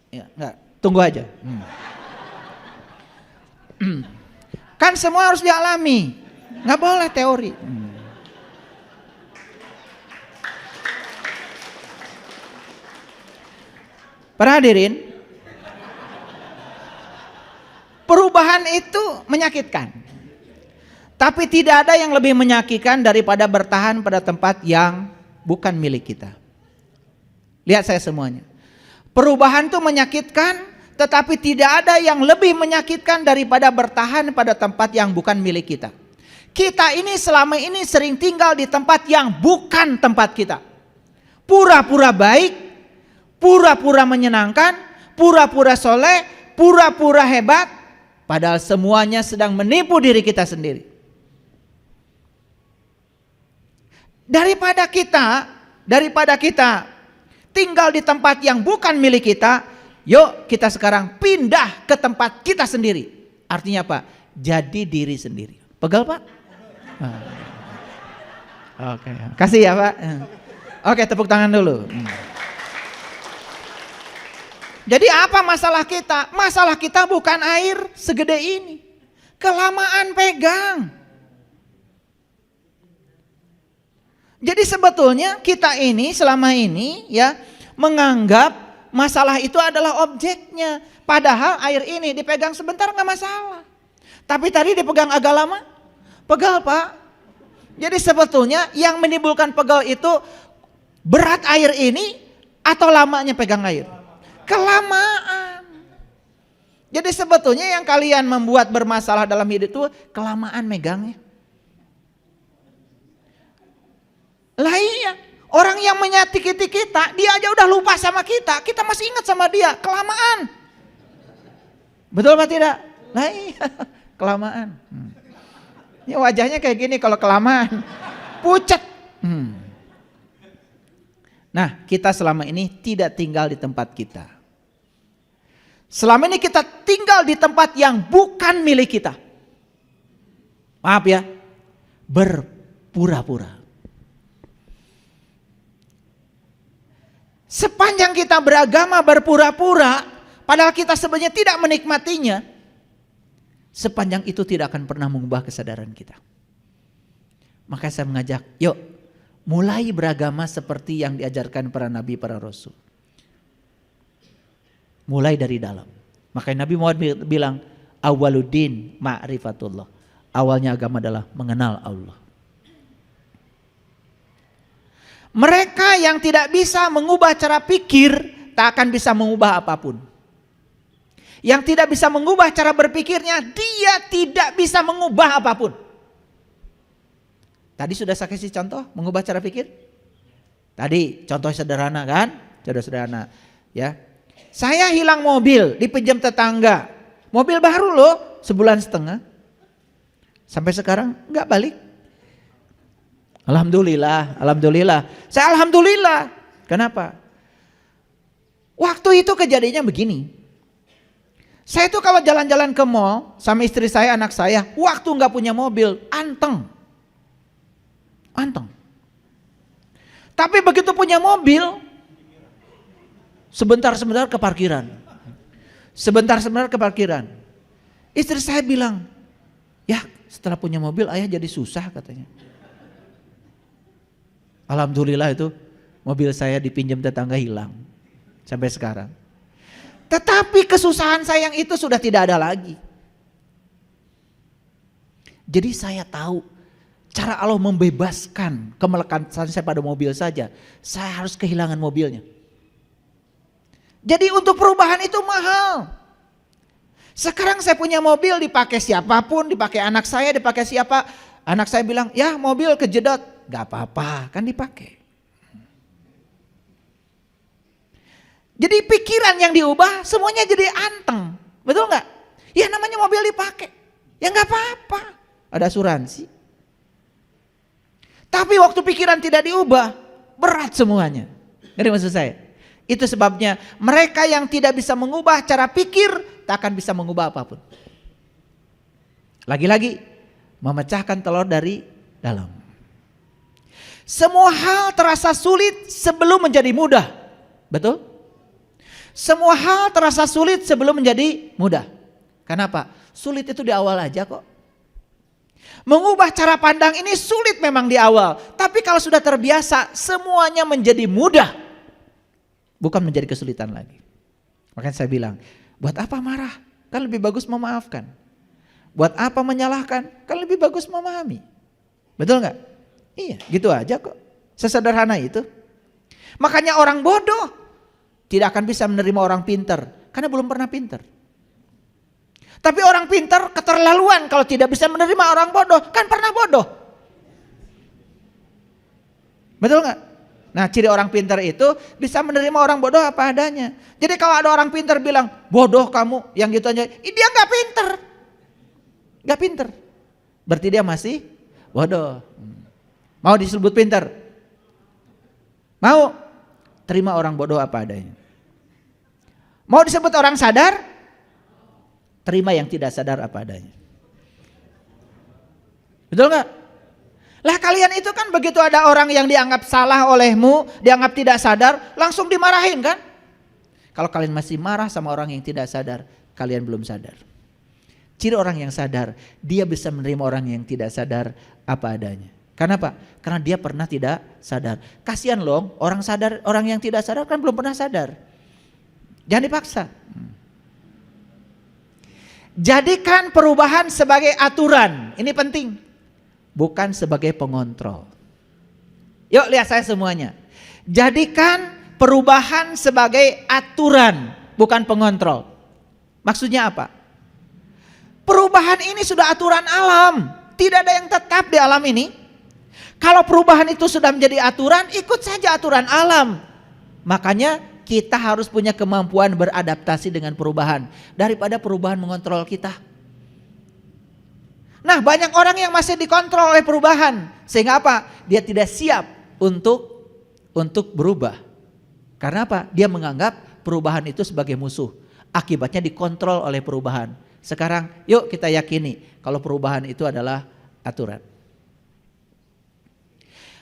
Ya, enggak, tunggu aja. Kan semua harus dialami, nggak boleh teori. Para hadirin, perubahan itu menyakitkan, tapi tidak ada yang lebih menyakitkan daripada bertahan pada tempat yang bukan milik kita. Lihat saya semuanya. Perubahan itu menyakitkan, tetapi tidak ada yang lebih menyakitkan daripada bertahan pada tempat yang bukan milik kita. Kita ini selama ini sering tinggal di tempat yang bukan tempat kita. Pura-pura baik, pura-pura menyenangkan, pura-pura soleh, pura-pura hebat, padahal semuanya sedang menipu diri kita sendiri. Daripada kita tinggal di tempat yang bukan milik kita, yuk kita sekarang pindah ke tempat kita sendiri. Artinya apa? Jadi diri sendiri. Pegal Pak? Oke, kasih ya Pak. Oke, tepuk tangan dulu. Jadi apa masalah kita? Masalah kita bukan air segede ini. Kelamaan pegang. Jadi sebetulnya kita ini selama ini ya menganggap masalah itu adalah objeknya. Padahal air ini dipegang sebentar nggak masalah. Tapi tadi dipegang agak lama, pegal Pak. Jadi sebetulnya yang menimbulkan pegal itu berat air ini atau lamanya pegang air? Kelamaan. Jadi sebetulnya yang kalian membuat bermasalah dalam hidup itu kelamaan megangnya. Lah iya, orang yang menyakiti kita, dia aja udah lupa sama kita masih ingat sama dia, kelamaan. Betul apa tidak? Lah iya, kelamaan. Ya wajahnya kayak gini kalau kelamaan, pucat. Nah, kita selama ini tidak tinggal di tempat kita. Selama ini kita tinggal di tempat yang bukan milik kita. Maaf ya, berpura-pura. Sepanjang kita beragama berpura-pura, padahal kita sebenarnya tidak menikmatinya, sepanjang itu tidak akan pernah mengubah kesadaran kita. Maka saya mengajak, yuk mulai beragama seperti yang diajarkan para nabi, para rasul. Mulai dari dalam. Makanya Nabi Muhammad bilang, awwaluddin ma'rifatullah. Awalnya agama adalah mengenal Allah. Mereka yang tidak bisa mengubah cara pikir, tak akan bisa mengubah apapun. Yang tidak bisa mengubah cara berpikirnya, dia tidak bisa mengubah apapun. Tadi sudah saya kasih contoh mengubah cara pikir. Tadi contoh sederhana kan? Contoh sederhana ya. Saya hilang mobil, dipinjam tetangga. Mobil baru loh, 1,5 bulan. Sampai sekarang nggak balik. Alhamdulillah, alhamdulillah. Saya alhamdulillah. Kenapa? Waktu itu kejadiannya begini. Saya tuh kalau jalan-jalan ke mall sama istri saya, anak saya, waktu nggak punya mobil, anteng. Tapi begitu punya mobil, sebentar-sebentar ke parkiran. Sebentar-sebentar ke parkiran. Istri saya bilang, ya setelah punya mobil ayah jadi susah katanya. Alhamdulillah itu mobil saya dipinjam tetangga hilang sampai sekarang. Tetapi kesusahan saya yang itu sudah tidak ada lagi. Jadi saya tahu cara Allah membebaskan kemelekatan saya pada mobil saja. Saya harus kehilangan mobilnya. Jadi untuk perubahan itu mahal. Sekarang saya punya mobil dipakai siapapun, dipakai anak saya, dipakai siapa. Anak saya bilang, ya mobil kejedot. Gak apa-apa, kan dipakai. Jadi pikiran yang diubah semuanya jadi anteng. Betul gak? Ya namanya mobil dipakai. Ya gak apa-apa. Ada asuransi. Tapi waktu pikiran tidak diubah, berat semuanya. Jadi maksud saya, itu sebabnya mereka yang tidak bisa mengubah cara pikir, tak akan bisa mengubah apapun. Lagi-lagi, memecahkan telur dari dalam. Semua hal terasa sulit sebelum menjadi mudah. Betul? Semua hal terasa sulit sebelum menjadi mudah. Kenapa? Sulit itu di awal aja kok. Mengubah cara pandang ini sulit memang di awal. Tapi kalau sudah terbiasa, semuanya menjadi mudah. Bukan menjadi kesulitan lagi. Makanya saya bilang, buat apa marah? Kan lebih bagus memaafkan. Buat apa menyalahkan? Kan lebih bagus memahami. Betul gak? Iya, gitu aja kok. Sesederhana itu. Makanya orang bodoh tidak akan bisa menerima orang pintar karena belum pernah pintar. Tapi orang pintar keterlaluan kalau tidak bisa menerima orang bodoh, kan pernah bodoh. Betul gak? Nah, ciri orang pintar itu bisa menerima orang bodoh apa adanya. Jadi kalau ada orang pintar bilang, bodoh kamu, yang gitu aja, dia gak pintar. Gak pintar. Berarti dia masih bodoh. Mau disebut pintar? Mau? Terima orang bodoh apa adanya. Mau disebut orang sadar? Terima yang tidak sadar apa adanya. Betul gak? Lah kalian itu kan begitu ada orang yang dianggap salah olehmu, dianggap tidak sadar, langsung dimarahin kan? Kalau kalian masih marah sama orang yang tidak sadar, kalian belum sadar. Ciri orang yang sadar, dia bisa menerima orang yang tidak sadar apa adanya. Karena apa? Karena dia pernah tidak sadar. Kasihan loh, orang sadar, orang yang tidak sadar kan belum pernah sadar. Jangan dipaksa. Jadikan perubahan sebagai aturan. Ini penting. Bukan sebagai pengontrol. Yuk lihat saya semuanya. Jadikan perubahan sebagai aturan, bukan pengontrol. Maksudnya apa? Perubahan ini sudah aturan alam. Tidak ada yang tetap di alam ini. Kalau perubahan itu sudah menjadi aturan, ikut saja aturan alam. Makanya kita harus punya kemampuan beradaptasi dengan perubahan daripada perubahan mengontrol kita. Nah, banyak orang yang masih dikontrol oleh perubahan, sehingga apa? Dia tidak siap untuk berubah. Karena apa? Dia menganggap perubahan itu sebagai musuh. Akibatnya dikontrol oleh perubahan. Sekarang yuk kita yakini kalau perubahan itu adalah aturan.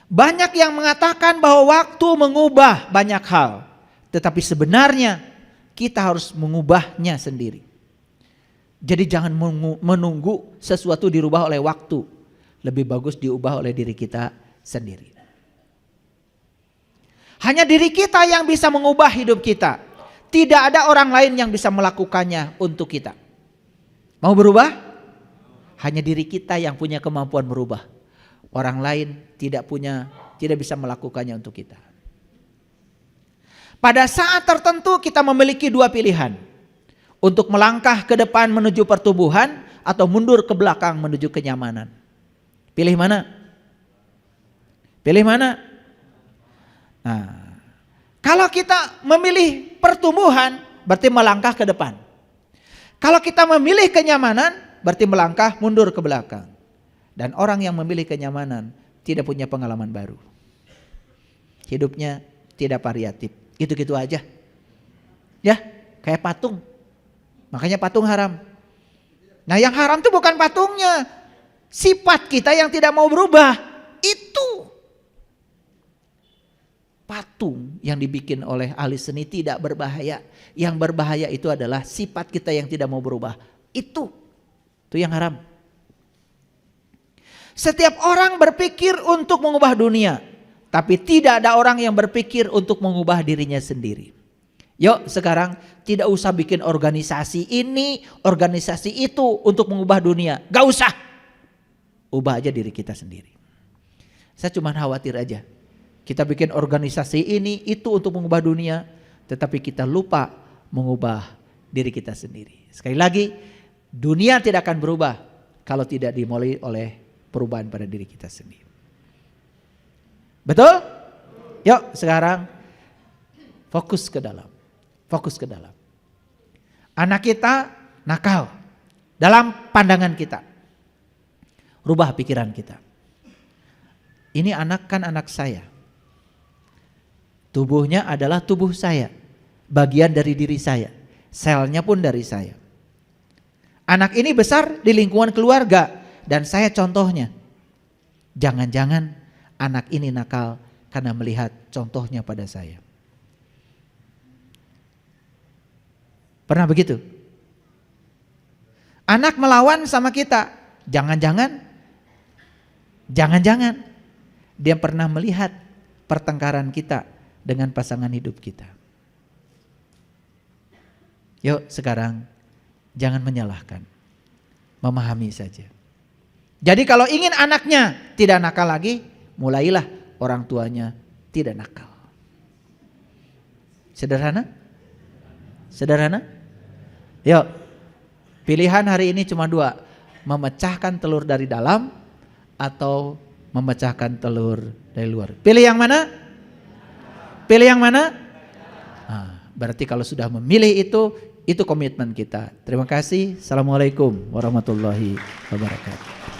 Banyak yang mengatakan bahwa waktu mengubah banyak hal. Tetapi sebenarnya kita harus mengubahnya sendiri. Jadi jangan menunggu sesuatu dirubah oleh waktu. Lebih bagus diubah oleh diri kita sendiri. Hanya diri kita yang bisa mengubah hidup kita. Tidak ada orang lain yang bisa melakukannya untuk kita. Mau berubah? Hanya diri kita yang punya kemampuan berubah. Orang lain tidak bisa melakukannya untuk kita. Pada saat tertentu kita memiliki dua pilihan. Untuk melangkah ke depan menuju pertumbuhan atau mundur ke belakang menuju kenyamanan. Pilih mana? Pilih mana? Nah, kalau kita memilih pertumbuhan berarti melangkah ke depan. Kalau kita memilih kenyamanan berarti melangkah mundur ke belakang. Dan orang yang memilih kenyamanan tidak punya pengalaman baru. Hidupnya tidak variatif. Gitu-gitu aja. Ya, kayak patung. Makanya patung haram. Nah, yang haram itu bukan patungnya. Sifat kita yang tidak mau berubah. Itu. Patung yang dibikin oleh ahli seni tidak berbahaya. Yang berbahaya itu adalah sifat kita yang tidak mau berubah. Itu yang haram. Setiap orang berpikir untuk mengubah dunia. Tapi tidak ada orang yang berpikir untuk mengubah dirinya sendiri. Yuk sekarang tidak usah bikin organisasi ini, organisasi itu untuk mengubah dunia. Gak usah. Ubah aja diri kita sendiri. Saya cuma khawatir aja. Kita bikin organisasi ini, itu untuk mengubah dunia. Tetapi kita lupa mengubah diri kita sendiri. Sekali lagi, dunia tidak akan berubah kalau tidak dimulai oleh perubahan pada diri kita sendiri. Betul? Yuk sekarang fokus ke dalam. Fokus ke dalam. Anak kita nakal dalam pandangan kita. Rubah pikiran kita. Ini anak kan anak saya. Tubuhnya adalah tubuh saya. Bagian dari diri saya. Selnya pun dari saya. Anak ini besar di lingkungan keluarga. Dan saya contohnya. Jangan-jangan anak ini nakal karena melihat contohnya pada saya. Pernah begitu? Anak melawan sama kita. Jangan-jangan dia pernah melihat pertengkaran kita dengan pasangan hidup kita. Yuk sekarang jangan menyalahkan. Memahami saja. Jadi kalau ingin anaknya tidak nakal lagi, mulailah orang tuanya tidak nakal. Sederhana? Sederhana? Yuk, pilihan hari ini cuma dua. Memecahkan telur dari dalam atau memecahkan telur dari luar. Pilih yang mana? Pilih yang mana? Nah, berarti kalau sudah memilih itu komitmen kita. Terima kasih. Assalamualaikum warahmatullahi wabarakatuh.